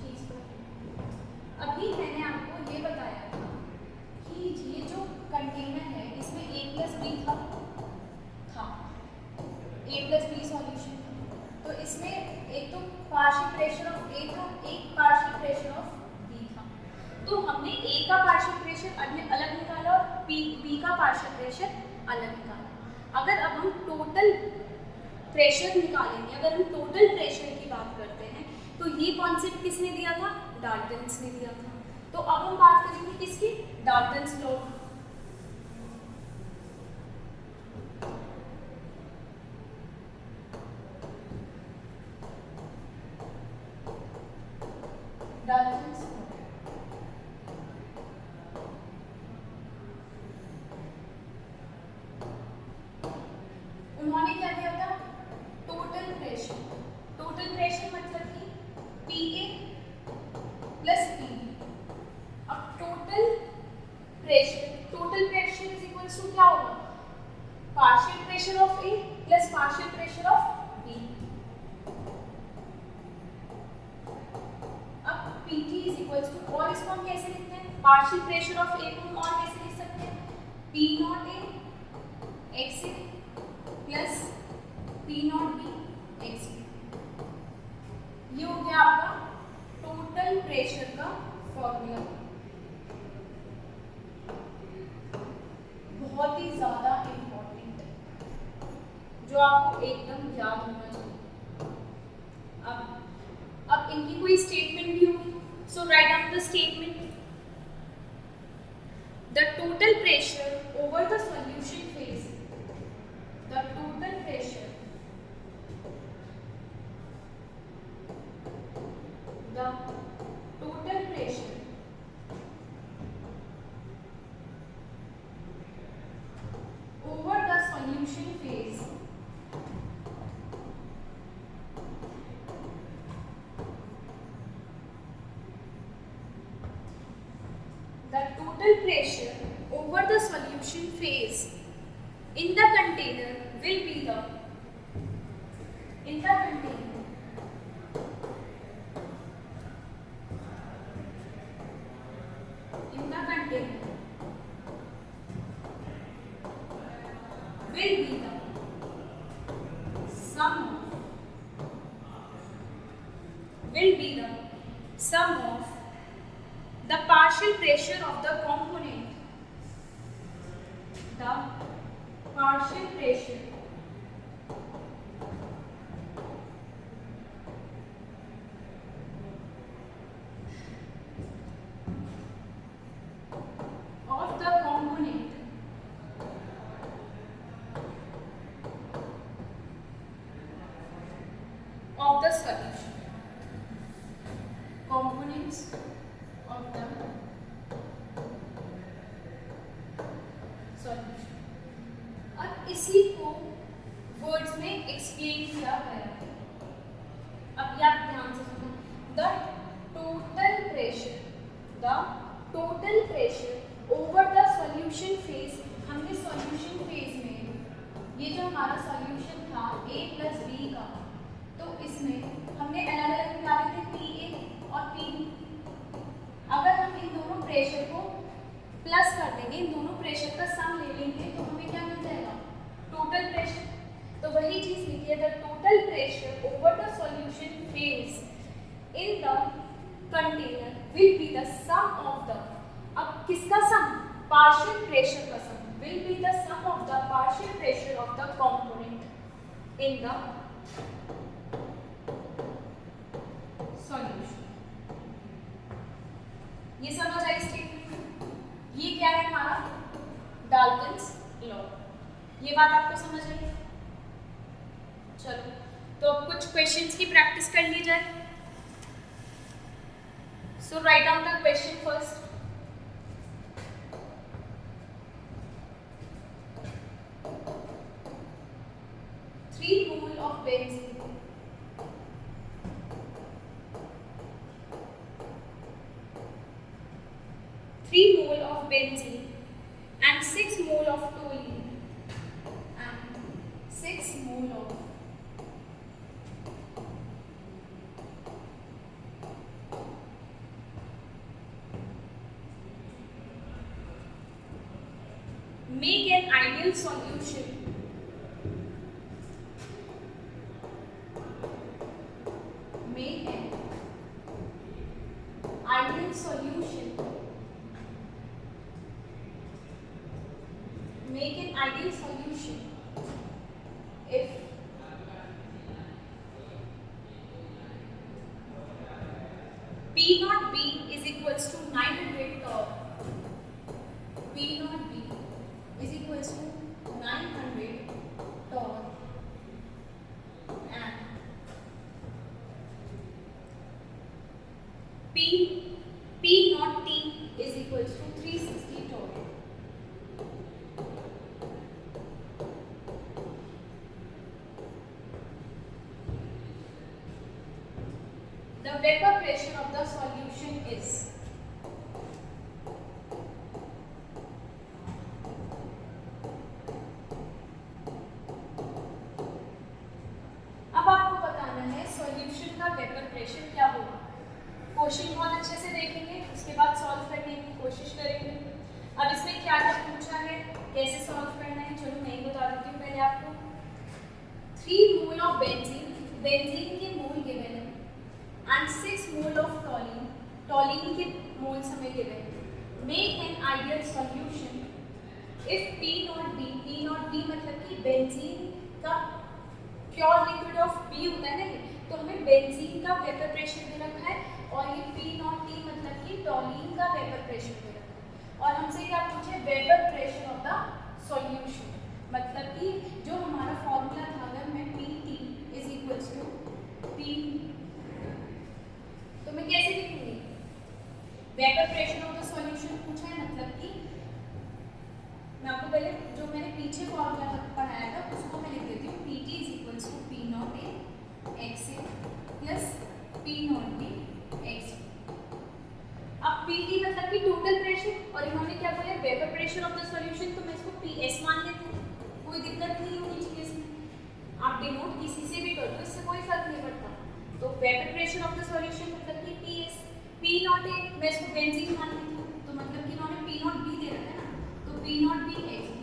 चीज पर। अभी मैंने आपको ये बताया था कि ये जो कंटेनर है इसमें A प्लस बी था A प्लस बी सॉल्यूशन था, तो इसमें एक तो पार्शियल प्रेशर ऑफ A था, एक पार्शियल प्रेशर ऑफ अलग निकाला और पी का पार्शियल प्रेशर अलग निकाला। अगर अब हम टोटल प्रेशर निकालेंगे, अगर हम टोटल प्रेशर की बात करते हैं तो ये कॉन्सेप्ट किसने दिया था? डाल्टन्स ने दिया था। तो अब हम बात करेंगे किसकी? Dalton's law. डाल्टन्स लॉ उन्होंने क्या दिया था? Total pressure. टोटल प्रेशर मतलब कि PA प्लस PB। अब total pressure is equals to क्या होगा? Partial pressure of A plus partial pressure of B। अब PT इज इक्वल्स टू, और इसको हम कैसे लिखते हैं? पार्शियल प्रेशर ऑफ A को हम और कैसे लिख सकते हैं? P not A x A plus P not B x B। ये हो गया आपका टोटल प्रेशर का फॉर्मूला। बहुत ही ज्यादा इंपॉर्टेंट है, जो आपको एकदम याद होना चाहिए। अब इनकी कोई स्टेटमेंट भी होगी, so write down the statement. The total pressure over the solution phase, the total pressure, the total pressure over the solution phase in the container will be the, in the container will be the sum of the partial pressure of the component, the partial pressure of the component of the solution, components of the solution। अब इसी को words में explain किया गया है। अब ये आप ध्यान से सुनो। The total pressure over the solution phase. हमने सॉल्यूशन फेज में ये जो हमारा सॉल्यूशन था A प्लस B का, तो इसमें हमने अलग अलग निकाले थे PA और PB। अगर हम इन दोनों प्रेशर को प्लस कर देंगे, इन दोनों प्रेशर का सम ले लेंगे, तो हमें क्या मिल जाएगा? Total pressure. तो वही चीज लिखिए, the total pressure over the solution phase in the container will be the sum of the, अब किसका सम? पार्शियल प्रेशर का sum. Will be the sum of the partial pressure of the component in the solution. ये समझ आई statement? ये क्या है हमारा? Dalton's law. ये बात आपको समझ आई? चलो, तो अब कुछ क्वेश्चंस की प्रैक्टिस कर ली जाए। So write down the question first. Three mole of benzene, 3 mole of benzene and 6 mole of toluene and 6 mole of make an ideal solution make an ideal solution if P naught B is equals to 900 torr. P naught B is equals to 900 torr and P naught T is equals to 360 torr. The vapor pressure of the solution is अब आपको बताना है solution का vapour pressure क्या होगा। Question बहुत अच्छे से देखेंगे, उसके बाद सॉल्व करने की कोशिश करेंगे। अब इसमें क्या क्या पूछा है, कैसे सॉल्व करना है, चलो मैं ही बता देती हूँ पहले आपको। 3 मोल ऑफ बेंजीन, बेंजीन के मोल गिवन है एंड 6 मोल ऑफ टॉलिन, टॉलिन के मोल्स हमें गिवन है। Make an ideal solution if P not B, P not B मतलब कि बेंजीन का प्योर लिक्विड ऑफ B होता है ना, तो हमें बेंजीन का वेपर प्रेशर दे रखा है और ये P नॉट T मतलब कि टॉलिन का वेपर प्रेशर दे रखा है। और हमसे क्या पूछे, vapour pressure of the solution, मतलब कि जो हमारा फॉर्मूला था अगर मैं PT is equals to P, तो मैं कैसे लिखूंगी, vapour pressure of the solution पूछा है, मतलब कि मैं आपको पहले जो मैंने पीछे फॉर्मूला पढ़ाया था उसको मैं लिख देती हूँ। PT is equals to P not A XA plus P not B XB। अब PT मतलब कि टोटल प्रेशर और इन्होंने क्या बोला vapour pressure of the solution, तो मैं इसको PS मान लेती हूँ, कोई दिक्कत नहीं होनी चाहिए इसमें। आप डिनोट किसी से भी कर दो, इससे कोई फर्क नहीं पड़ता। तो vapour pressure of the solution मतलब कि PS, P नॉट A मैं इसको बेंजीन मान लेती हूँ, तो मतलब कि इन्होंने P नॉट B दे रखा है ना, तो P not B XB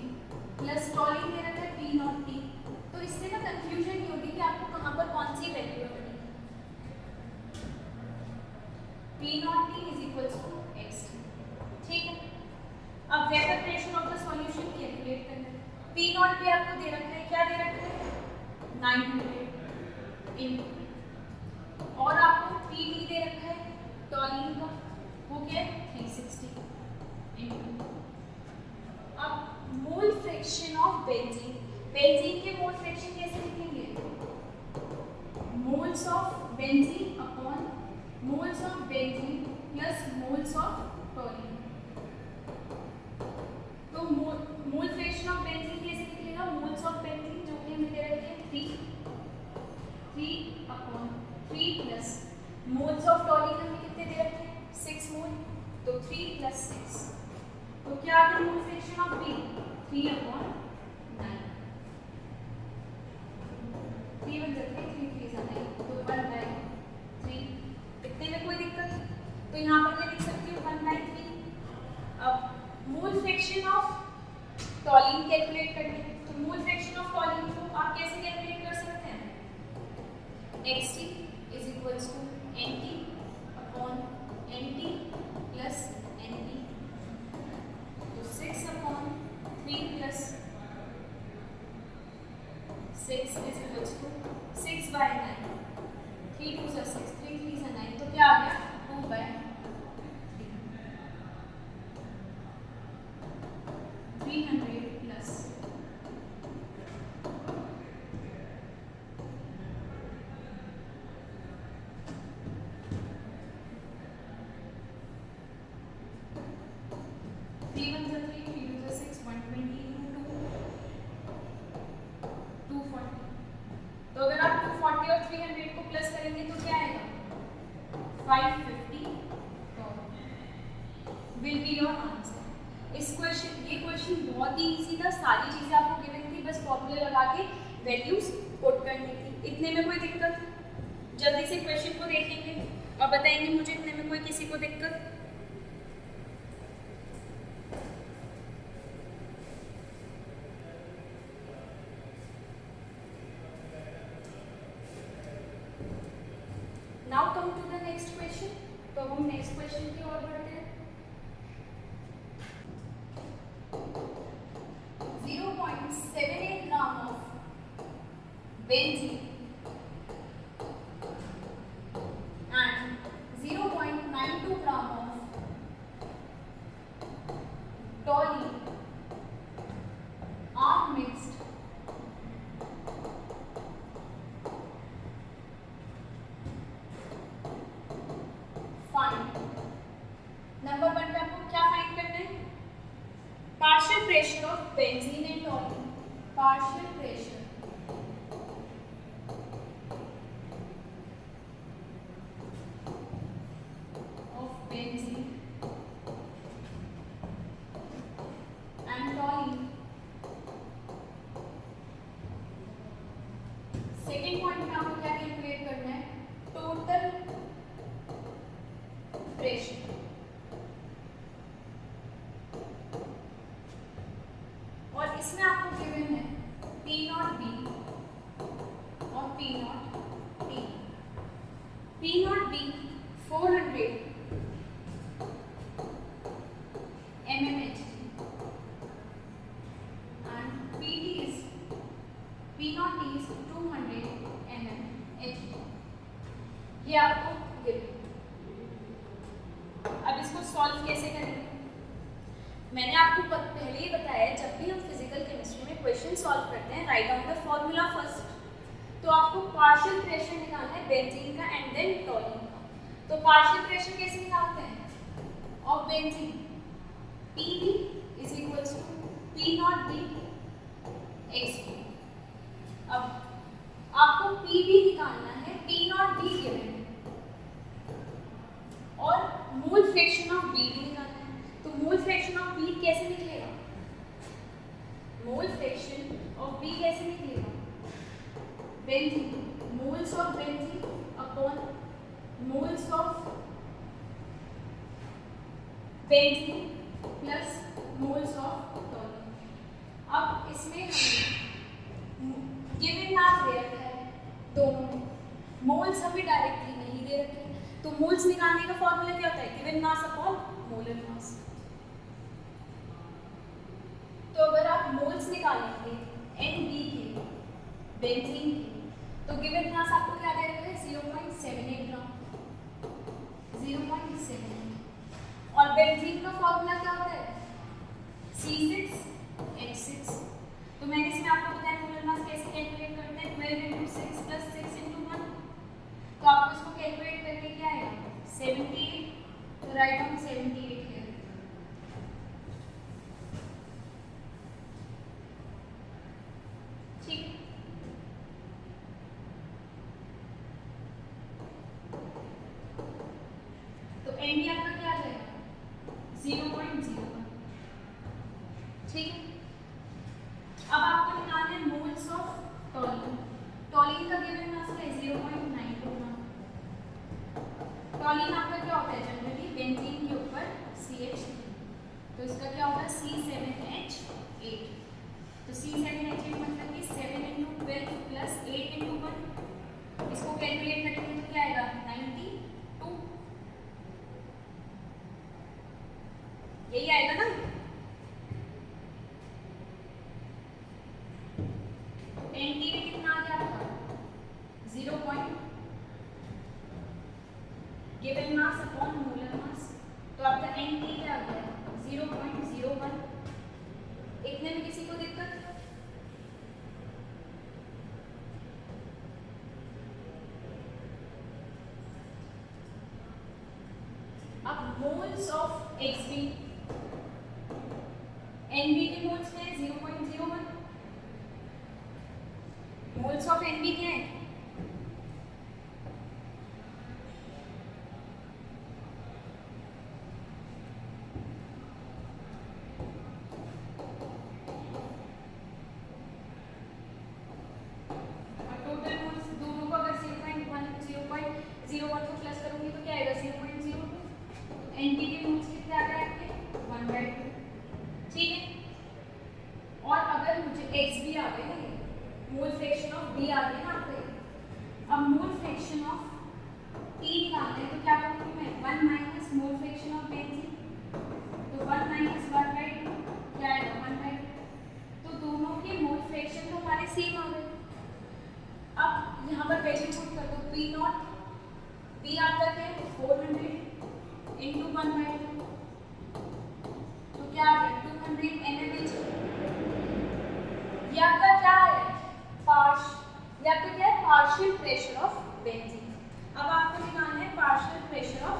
plus टॉलिन दे रखा है P नॉट T। तो इससे ना कंफ्यूजन नहीं होगी कि आपको कहाँ पर कौन सी वैल्यू रखनी है। P not T is equals to XT, ठीक है। अब vapour pressure of the solution calculate करना है। P नॉट भी आपको दे रखा है, क्या दे रखा है 900 इनटू, और आपको PT दे रखा है टॉलिन का, वो क्या है 360 इनटू। अब मोल फ्रैक्शन ऑफ बेंजीन, बेंजीन के मोल फ्रैक्शन कैसे लिखेंगे, moles of benzene upon moles of benzene plus moles of टॉलिन। तो मोल फ्रैक्शन ऑफ बेंजीन कैसे लिखेगा, मोल्स ऑफ बेंजीन जो कि हमें दे रखे हैं 3 अपॉन 3 प्लस मोल्स ऑफ टॉलिन हमें कितने दे रखे हैं 6 मोल, तो 3 प्लस 6, तो क्या आ गया मोल फ्रैक्शन ऑफ B 3 अपॉन 9, 3 बन जाते हैं 3 3 9, तो 1/3। इतने में कोई दिक्कत, तो यहाँ पर मैं लिख सकती हूँ 1/3। अब मोल फ्रैक्शन ऑफ टॉलिन कैलकुलेट करनी है, तो मोल फ्रैक्शन ऑफ टॉलिन को आप कैसे कैलकुलेट कर सकते हैं, XT is equals to NT upon NT plus NP, तो 6 upon 3 plus 6 is equals to 6/9, 3 2 6, 3 3 9, तो क्या आ गया 2/3, 300 प्लस 3 1 3 3 2 6, 120 into 240। तो अगर आप 240 और 300 को प्लस करेंगे तो क्या आएगा 550 विल बी योर आंसर। इस क्वेश्चन, ये क्वेश्चन बहुत ही इजी था, सारी चीजें आपको गिवन थी, बस फॉर्मूला लगा के वैल्यूज पुट करनी थी। इतने में कोई दिक्कत, जल्दी से क्वेश्चन को देखेंगे और बताएंगे मुझे इतने में कोई किसी को दिक्कत। Now come to the next question, तो हम नेक्स्ट क्वेश्चन की ओर बढ़ते हैं। फाइंड, नंबर 1 पे आपको क्या फाइंड करना है? Partial pressure of benzene and टॉल्यून, partial pressure of benzene and टॉल्यून। Second point में आपको क्या कैलकुलेट करना है? टोटल प्रेशर, और इसमें आपको गिवन है P नॉट B और P not T। P not B 400 mmHg and P not T is 200 mmHg। ये आपको गिवन। अब इसको सॉल्व कैसे करेंगे? मैंने आपको पहले ही बताया है, जब भी हम फिजिकल केमिस्ट्री में क्वेश्चन सॉल्व करते हैं, right down the formula first. तो आपको पार्शियल प्रेशर निकालना है बेंजीन का एंड देन टॉल्यून का। तो पार्शियल प्रेशर कैसे निकालते हैं? Of benzene PB is equals to P not B XB। अब आपको PB निकालना है, P नॉट B गिवन है, और मोल फ्रैक्शन ऑफ B भी निकालना है। तो मोल फ्रैक्शन ऑफ B कैसे निकलेगा? मोल फ्रैक्शन ऑफ B कैसे निकलेगा? Benzene, moles of benzene upon moles of benzene plus moles of टॉल्यून। अब इसमें हमें गिवन मास दे रखा है दोनों में, मोल्स हमें डायरेक्टली नहीं दे रखे, तो मोल्स निकालने का फॉर्मूला क्या होता है? Given mass upon molar mass. तो अगर आप मोल्स निकालेंगे NB के, बेंजीन के, तो गिवन मास आपको क्या दे रखा है? 0.78 ग्राम, 0.78। और बेंजीन का फॉर्मूला क्या होता है? C6H6। तो मैंने इसमें आपको बताया मोलर मास कैसे कैलकुलेट करते हैं? 12 × 6 + 6 × 1। तो आपको इसको कैलकुलेट करके क्या आएगा? 78। तो राइट डाउन 78 है। ठीक है, तो NB आपका क्या आ जाएगा? 0.01। ठीक है, अब आपको निकालना है मोल्स ऑफ टॉल्यून। टॉल्यून का गिवन मास है 0.92 ग्राम। टॉल्यून आपका क्या होता है? जनरली बेंजीन के ऊपर CH, तो इसका क्या होगा? C7H8। तो C7H8 मतलब कि 7 × 12 + 8 × 1। इसको कैलकुलेट करेंगे तो क्या आएगा? 92। यही आएगा ना? NT में कितना आ गया आपका? 0. Given mass upon molar mass, तो आपका NT क्या आ गया? 0.01। इतने में किसी को दिक्कत? अब मोल्स ऑफ XB, NB के मोल्स क्या है? 0.01। मोल्स ऑफ NB क्या है? वन को प्लस करूंगी तो क्या आएगा 0.02। एनटी के मोल्स कितने आ गए आपके 1/2। ठीक है, और अगर मुझे एक्स भी आ गए ना, मोल फ्रैक्शन ऑफ बी आ गए ना आपके, अब मोल फ्रैक्शन ऑफ टी निकालना है तो क्या करूंगी मैं 1 minus mole fraction of benzene, तो 1 माइनस 1/2 क्या आएगा 1/2। तो दोनों के मोल फ्रैक्शन तो हमारे सेम आ गए। अब यहाँ पर वैल्यू पुट कर दो, पी नॉट, पी आता है 400 इंटू 1/2, तो क्या आ गया 200 mmHg। ये आपका क्या है ये आपका क्या है पार्शियल प्रेशर ऑफ बेंजीन। अब आपको निकालना है partial pressure of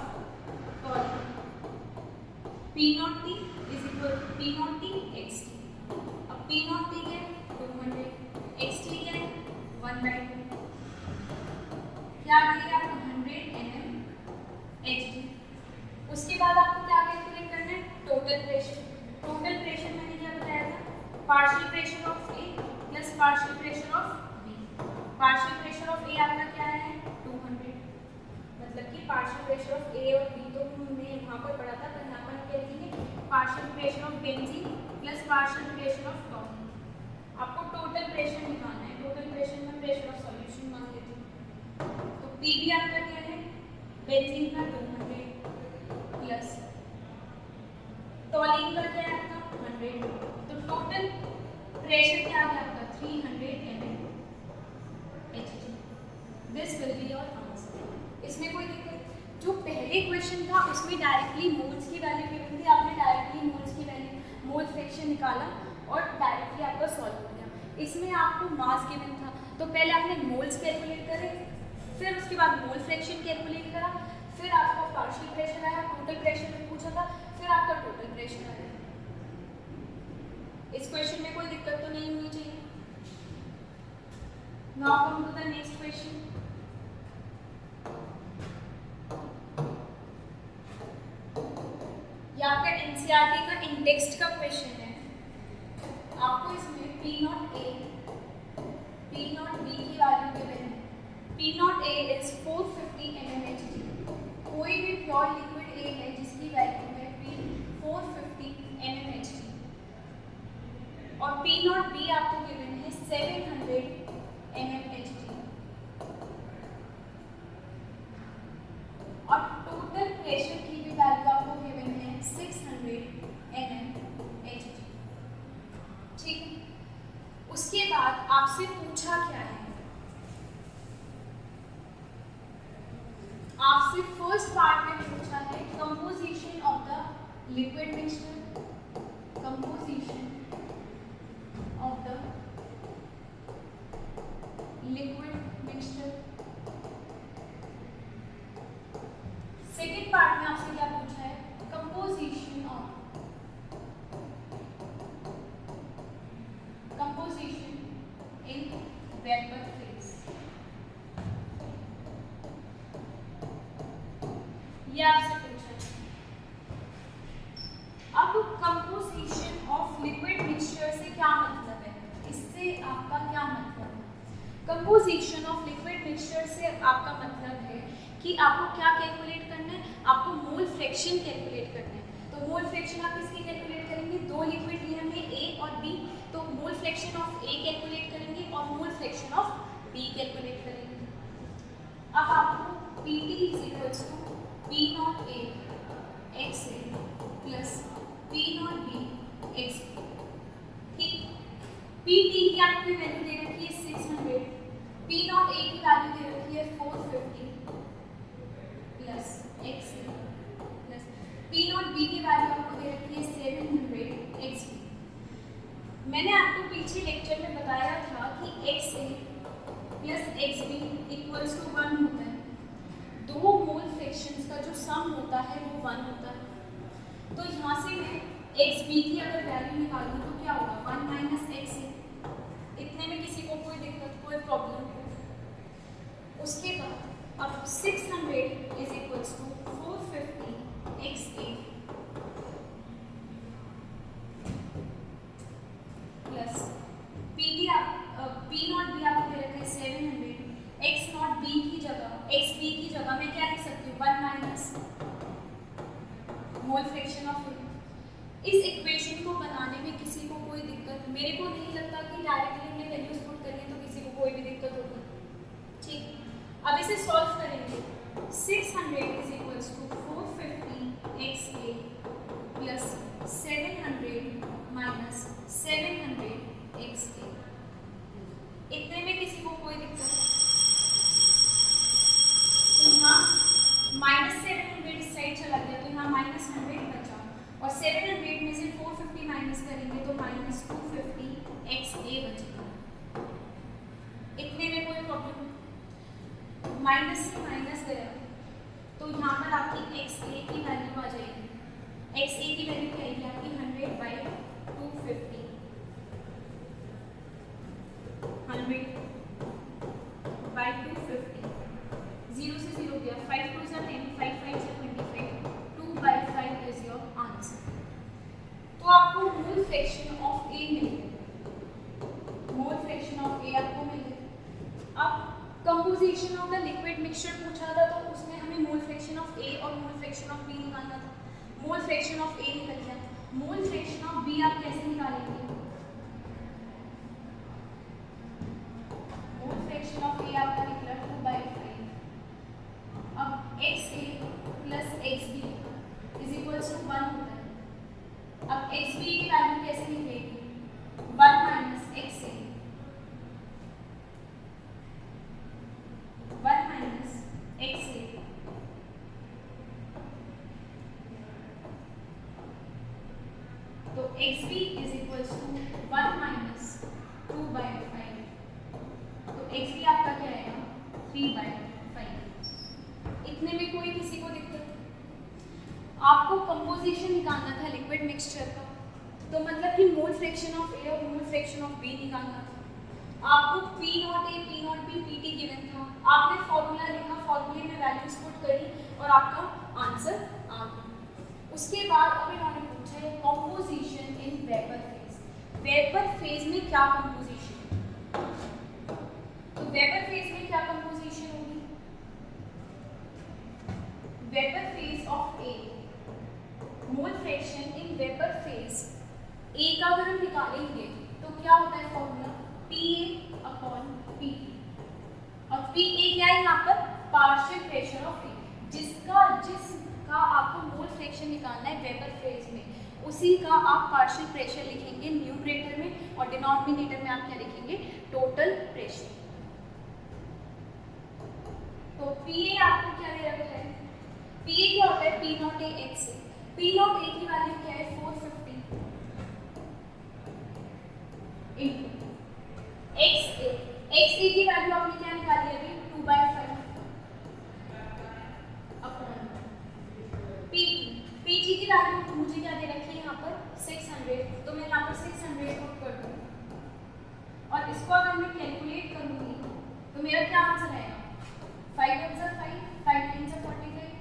P not T is equal P not T x T. अब पी नॉट टी क्या है 200, एक्स टी क्या है 1/2, क्या आ गया आपको 100 mm एच डी। उसके बाद आपको क्या कैलकुलेट करना है टोटल प्रेशर। टोटल प्रेशर मैंने क्या बताया था partial pressure of A plus partial pressure of B. Partial pressure of A आपका क्या है 200, मतलब कि पार्शियल प्रेशर ऑफ ए और बी तो हमने वहाँ पर पढ़ा था, पर यहाँ पर हम क्या लिखेंगे partial pressure of benzene plus partial pressure of tonic. आपको टोटल प्रेशर निकालना है, टोटल प्रेशर में प्रेशर ऑफ सॉल्यूशन मान लेते हैं। तो पी भी आपका क्या है बेंजीन का 200 प्लस टॉनिक का क्या है आपका 100, तो टोटल प्रेशर क्या आ गया आपका 300 mm Hg। This will be your answer. इसमें कोई दिक्कत, जो पहले क्वेश्चन था उसमें डायरेक्टली मोल्स की वैल्यू गिवन थी, आपने डायरेक्टली मोल्स की वैल्यू मोल फ्रैक्शन निकाला और डायरेक्टली आपका सॉल्व हो गया। इसमें आपको मास गिवन था तो पहले आपने मोल्स कैलकुलेट करे, फिर उसके बाद मोल फ्रैक्शन कैलकुलेट करा, फिर आपका पार्शियल प्रेशर आया, टोटल प्रेशर में पूछा था, फिर आपका टोटल प्रेशर आया। इस क्वेश्चन में कोई दिक्कत तो नहीं होनी चाहिए। Now come to the next question. ये आपका एनसीईआरटी का इंडेक्स्ड का क्वेश्चन है। आपको इसमें P not A P not B की वैल्यू गिवन है। P not a is 450 mmHg। कोई भी प्योर लिक्विड ए है जिसकी वैल्यू है 450 mmHg और पी नॉट बी आपको गिवन है 700 mmHg और टोटल प्रेशर की भी वैल्यू आपको गिवन है 600 mmHg। ठीक है, उसके बाद आपसे पूछा क्या है, आपसे फर्स्ट पार्ट में पूछा है composition of the liquid mixture, composition of the liquid mixture. Second part में आपसे क्या पूछा है कंपोजिशन इन वेपर फेज। ये आपसे पूछा है। अब कंपोजिशन ऑफ लिक्विड मिक्सचर से क्या मतलब है, इससे आपका क्या मतलब है? कंपोजिशन ऑफ लिक्विड मिक्सचर से आपका मतलब है कि आपको क्या कैलकुलेट करना है, आपको मोल फ्रैक्शन कैलकुलेट करना है। तो मोल फ्रैक्शन आप किसकी कैलकुलेट करेंगे, दो लिक्विड लिए हमने ए और बी, तो mole fraction of A calculate करेंगे और mole fraction of B calculate करेंगे। अब आपको Pt is equals to P not A X A plus P not B X B. ठीक, Pt की आपको वैल्यू दे रखी है 600, P नॉट ए की वैल्यू दे रखी है 450 plus x A plus P not B की वैल्यू आपको दे रखी है 700 एक्स बी। मैंने आपको पीछे लेक्चर में बताया था कि X A plus X B equals to 1 होता है। दो मोल फ्रैक्शंस का जो सम होता है वो 1 होता है। तो यहाँ से मैं एक्स बी की अगर वैल्यू निकालूँ तो क्या होगा 1 माइनस एक्स ए। इतने में किसी को कोई दिक्कत कोई प्रॉब्लम हो। उसके बाद अब 600 is equals to 450 x A plus P not B आपको दे रखा है 700, एक्स नॉट बी की जगह एक्स बी की जगह मैं क्या लिख सकती हूँ 1 माइनस मोल फ्रैक्शन ऑफ ए। इस इक्वेशन को बनाने में किसी को कोई दिक्कत, मेरे को नहीं लगता कि डायरेक्टली हमने वैल्यूज पुट करें तो किसी को कोई भी दिक्कत होगी। ठीक, अब इसे सॉल्व करेंगे। 600 is equals to 450 x A plus 700 minus 700 x A. इतने में किसी को कोई दिक्कत है तो यहाँ माइनस 700 इस साइड चला गया तो यहाँ माइनस 100 बचा और 700 में से 450 माइनस करेंगे तो माइनस 250 एक्स ए बचेगा। इतने में कोई प्रॉब्लम, माइनस से माइनस गया तो यहाँ पर आपकी एक्स ए की वैल्यू आ जाएगी। एक्स ए की फ्रैक्शन ऑफ ए मिल गए, मोल फ्रैक्शन ऑफ ए आपको मिल गए। अब composition of the liquid mixture पूछा था तो उसमें हमें मोल फ्रैक्शन ऑफ ए और मोल फ्रैक्शन ऑफ बी निकालना था। मोल फ्रैक्शन ऑफ ए निकल गया, मोल फ्रैक्शन ऑफ बी आप कैसे निकालेंगे? मोल फ्रैक्शन ऑफ ए आपका निकला 2/5। अब XA plus XB is equals to 1 होता है। अब XB की वैल्यू कैसे निकलेगी? 1 माइनस XA, 1 माइनस XA, तो XB is equals to 1 minus 2/5, तो XB आपका क्या आएगा? 3/5। इतने में कोई किसी को दिक्कत? आपको कंपोजिशन निकालना था लिक्विड मिक्सचर का, तो मतलब कि मोल फ्रैक्शन ऑफ ए और मोल फ्रैक्शन ऑफ बी निकालना था। आपको P0A, P0B, PT गिवन था, आपने फॉर्मूला लिखा, फॉर्मूले में वैल्यूज पुट करी और आपका आंसर आ गया। उसके बाद अब इन्होंने पूछा है composition in vapour phase. Vapour phase में क्या कंपोजिशन? तो वेपर फेज में क्या कंपोजिशन होगी? Vapour phase of A, mole fraction in vapour phase A का अगर हम निकालेंगे तो क्या होता है फॉर्मूला? PA/PT, और PA क्या है यहाँ पर? पार्शियल प्रेशर ऑफ ए। जिसका आपको मोल फ्रैक्शन निकालना है वेपर फेज में, उसी का आप पार्शियल प्रेशर लिखेंगे न्यूमरेटर में, और डिनोमिनेटर में आप क्या लिखेंगे? Total pressure. तो PA आपको क्या दे रखा है? PA क्या होता है? P0A XA। P0A की वैल्यू क्या है? 450 इनटू XA की वैल्यू आपने क्या निकाली अभी? 2/5 अपॉन PT की वैल्यू मुझे क्या दे रखी है यहाँ पर? 600, तो मैं यहाँ पर 600 पुट कर दूँ और इसको अगर मैं कैलकुलेट करूँगी तो मेरा क्या आंसर आएगा? 5 1 जा 5, 5 9 जा 45,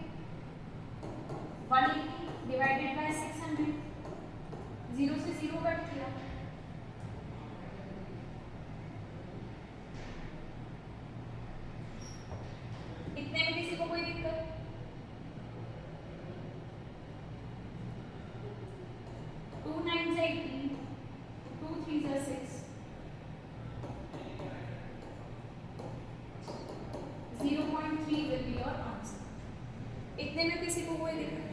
180 डिवाइडेड बाय 600, 0 से 0 कट किया, इतने में किसी को कोई दिक्कत? टू 9 जा 18, 2 3 जा 6, 0.3 will be your answer। इतने में किसी को कोई दिक्कत?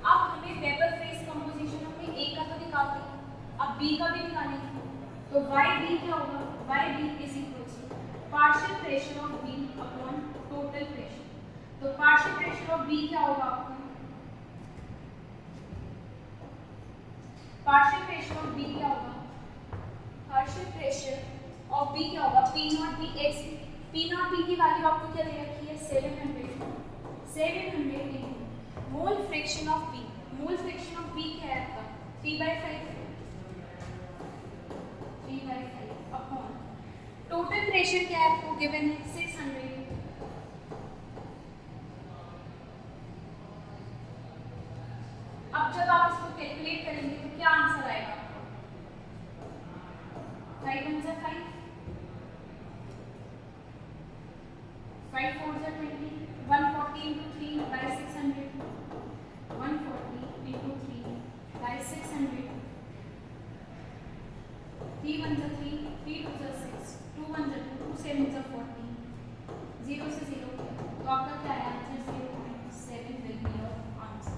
अब हमें वेपर फेज कंपोजिशन में ए का तो निकाल दिया, अब बी का भी निकालेंगे, तो YB क्या होगा? YB is equal to partial pressure of B upon total pressure. तो पार्शियल प्रेशर ऑफ बी क्या होगा आपका? पार्शियल प्रेशर ऑफ बी क्या होगा? पार्शियल प्रेशर ऑफ बी क्या होगा? P0B XB। P0B की वैल्यू आपको क्या दे रखी है? 700 into mole fraction of B. Mole fraction of B क्या है आपका? 3/5 अपॉन टोटल प्रेशर क्या है आपको गिवन है? 600। अब जब आप इसको कैलकुलेट करेंगे तो क्या आंसर आएगा? 5 1 जा 5, 5 4 जा 20, 140 into 3 by 600, 140 into 3 by 600, 3 1 जा 3, 3 2 जा 6, 2 1 जा 2, 2 7 जा 40, 0 से 0 तो आपका क्या है answer? 0.7 will be your answer।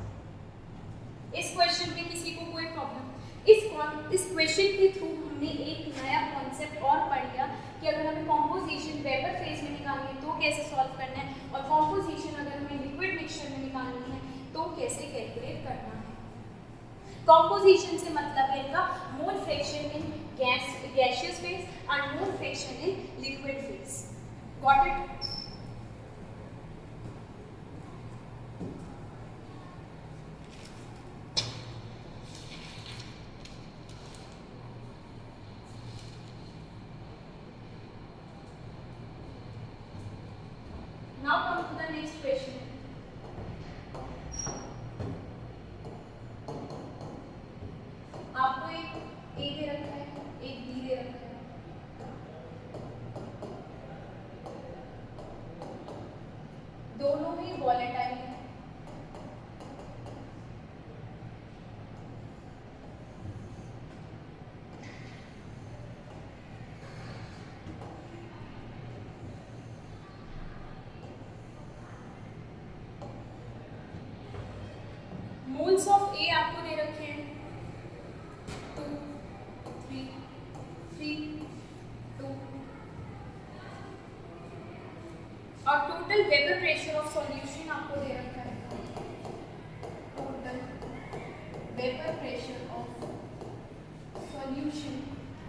इस क्वेश्चन में किसी को कोई प्रॉब्लम? इस क्वेश्चन के थ्रू हमने एक नया कॉन्सेप्ट और पढ़ लिया कि अगर हमें कॉम्पोजिशन वेपर फेज में निकालनी है तो कैसे सॉल्व करना है, और कॉम्पोजिशन अगर हमें लिक्विड मिक्सचर में निकालनी है तो कैसे कैलकुलेट करना है। कॉम्पोजिशन से मतलब है इनका mole fraction in gaseous phase and mole fraction in liquid phase. Got it? Now come to the next question। आपको एक मोल्स ऑफ ए आपको दे रखे हैं 2 3 3 2 और total vapour pressure of solution आपको दे रखा है, total vapour pressure of solution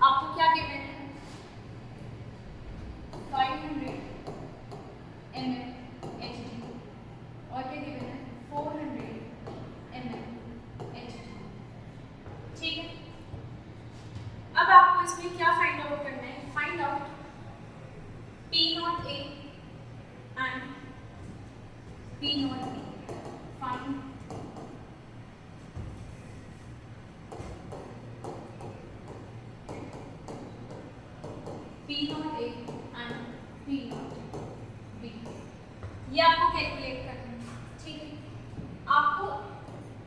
आपको क्या गिवन है 500 ml Hg और क्या गिवन है 400 ml Hg। ठीक है, अब आपको इसमें क्या फाइंड आउट करना है, find out P0A and P0B, find P0A and P0B, ये आपको कैलकुलेट करना है। ठीक है, आपको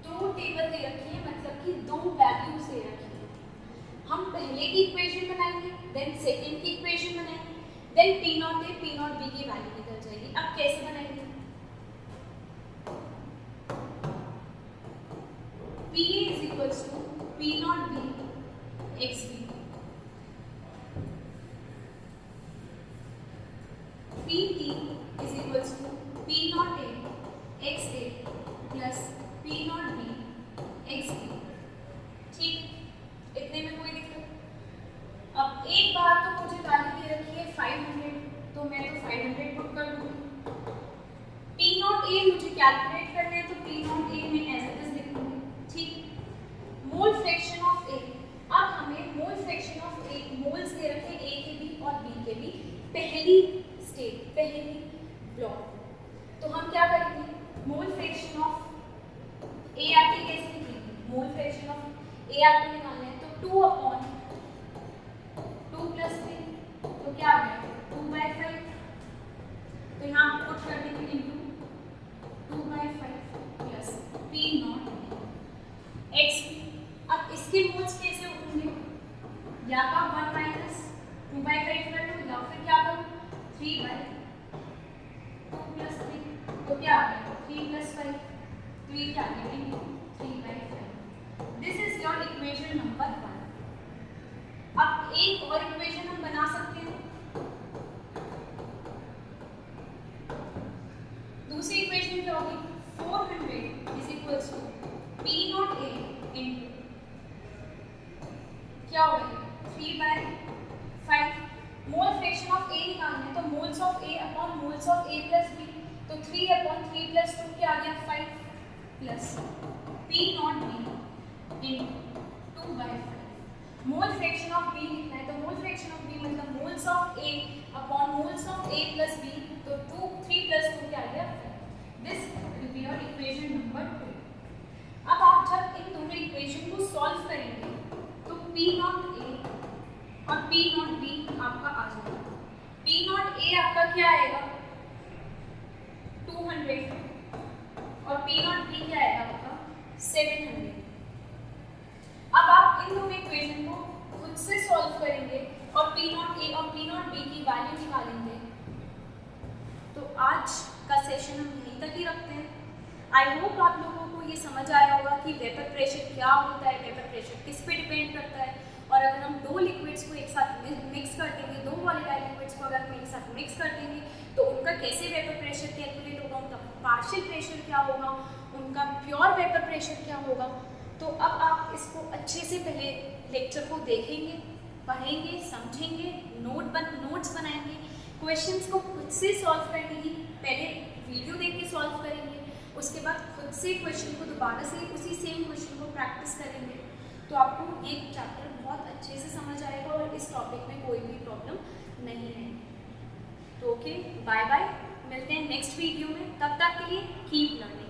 दो टेबल दे रखी है, मतलब कि दो वैल्यूज दे रखी है। हम पहले की इक्वेशन बनाएंगे, देन सेकंड की इक्वेशन बनाएंगे, देन P0A P0B की वैल्यू निकल जाएगी। अब कैसे बनाएंगे, PA is equals to P0B XB, PT is equals to P0A XA plus P0B XB। ठीक, इतने में कोई दिक्कत। अब एक बार तो मुझे वैल्यू दे रखी है 500, तो मैं तो 500 पुट कर दूंगी। P0A मुझे कैलकुलेट करना है, तो P0A में एज इट इज लिख दूंगी। ठीक, मोल फ्रैक्शन ऑफ A, अब हमें mole fraction of A, moles दे रखे A के भी और B के भी, पहली स्टेट, पहली ब्लॉक, तो हम क्या करेंगे, मोल फ्रैक्शन ऑफ A आपकी कैसे निकलेगी, मोल फ्रैक्शन ऑफ A आपको निकालना है, तो 2 अपॉन 2 प्लस 3, तो क्या आ गया 2/5, तो यहाँ पुट कर देंगे इनटू 2/5 प्लस P0 XP। अब इसके मोल्स कैसे होंगे, या तो 1 माइनस 2/5 कर लो, या फिर क्या करो 3/2 प्लस 3, तो क्या आ गया 3 प्लस 5, तो ये क्या आ गया 3/5। This is your equation number 1। अब एक और इक्वेशन हम बना सकते हैं, दूसरी इक्वेशन क्या होगी 400 is equals to P0A into क्या होगा 3/5। मोल फ्रैक्शन ऑफ A निकालना है, तो moles of A upon moles of A plus B, तो 3 अपॉन 3 प्लस 2 क्या आ गया 5 plus P0B into 2/5। Mole fraction of B लिखना है, तो मोल फ्रैक्शन ऑफ B मतलब moles of A upon moles of A plus B, तो 3 plus 2 क्या आ गया 5। This will be your equation number 2। अब आप जब इन दोनों इक्वेशन को सॉल्व करेंगे तो P0A और P0B आपका आ जाएगा। P0A आपका क्या आएगा 200 और P0B क्या आएगा आपका 700। अब आप इन दोनों इक्वेशन को खुद से सॉल्व करेंगे और P0A और P0B की वैल्यू निकालेंगे। तो आज का सेशन हम यहीं तक ही रखते हैं। आई होप आप लोगों को ये समझ आया होगा कि वेपर प्रेशर क्या होता है, वेपर प्रेशर किस पे डिपेंड करता है, और अगर हम दो लिक्विड्स को एक साथ मिक्स कर देंगे, दो वॉलेटाइल लिक्विड्स को अगर हम एक साथ मिक्स कर देंगे तो उनका कैसे वेपर प्रेशर कैलकुलेट होगा, उनका पार्शियल प्रेशर क्या होगा, उनका प्योर वेपर प्रेशर क्या होगा। तो अब आप इसको अच्छे से पहले लेक्चर को देखेंगे, पढ़ेंगे, समझेंगे, नोट्स बनाएंगे, क्वेश्चंस को खुद से सॉल्व करने की पहले वीडियो देख के सॉल्व करेंगे, उसके बाद खुद से क्वेश्चन को दोबारा से उसी सेम क्वेश्चन को प्रैक्टिस करेंगे, तो आपको ये चैप्टर बहुत अच्छे से समझ आएगा और इस टॉपिक में कोई भी प्रॉब्लम नहीं है। तो ओके, बाय बाय, मिलते हैं नेक्स्ट वीडियो में, तब तक के लिए कीप लर्निंग।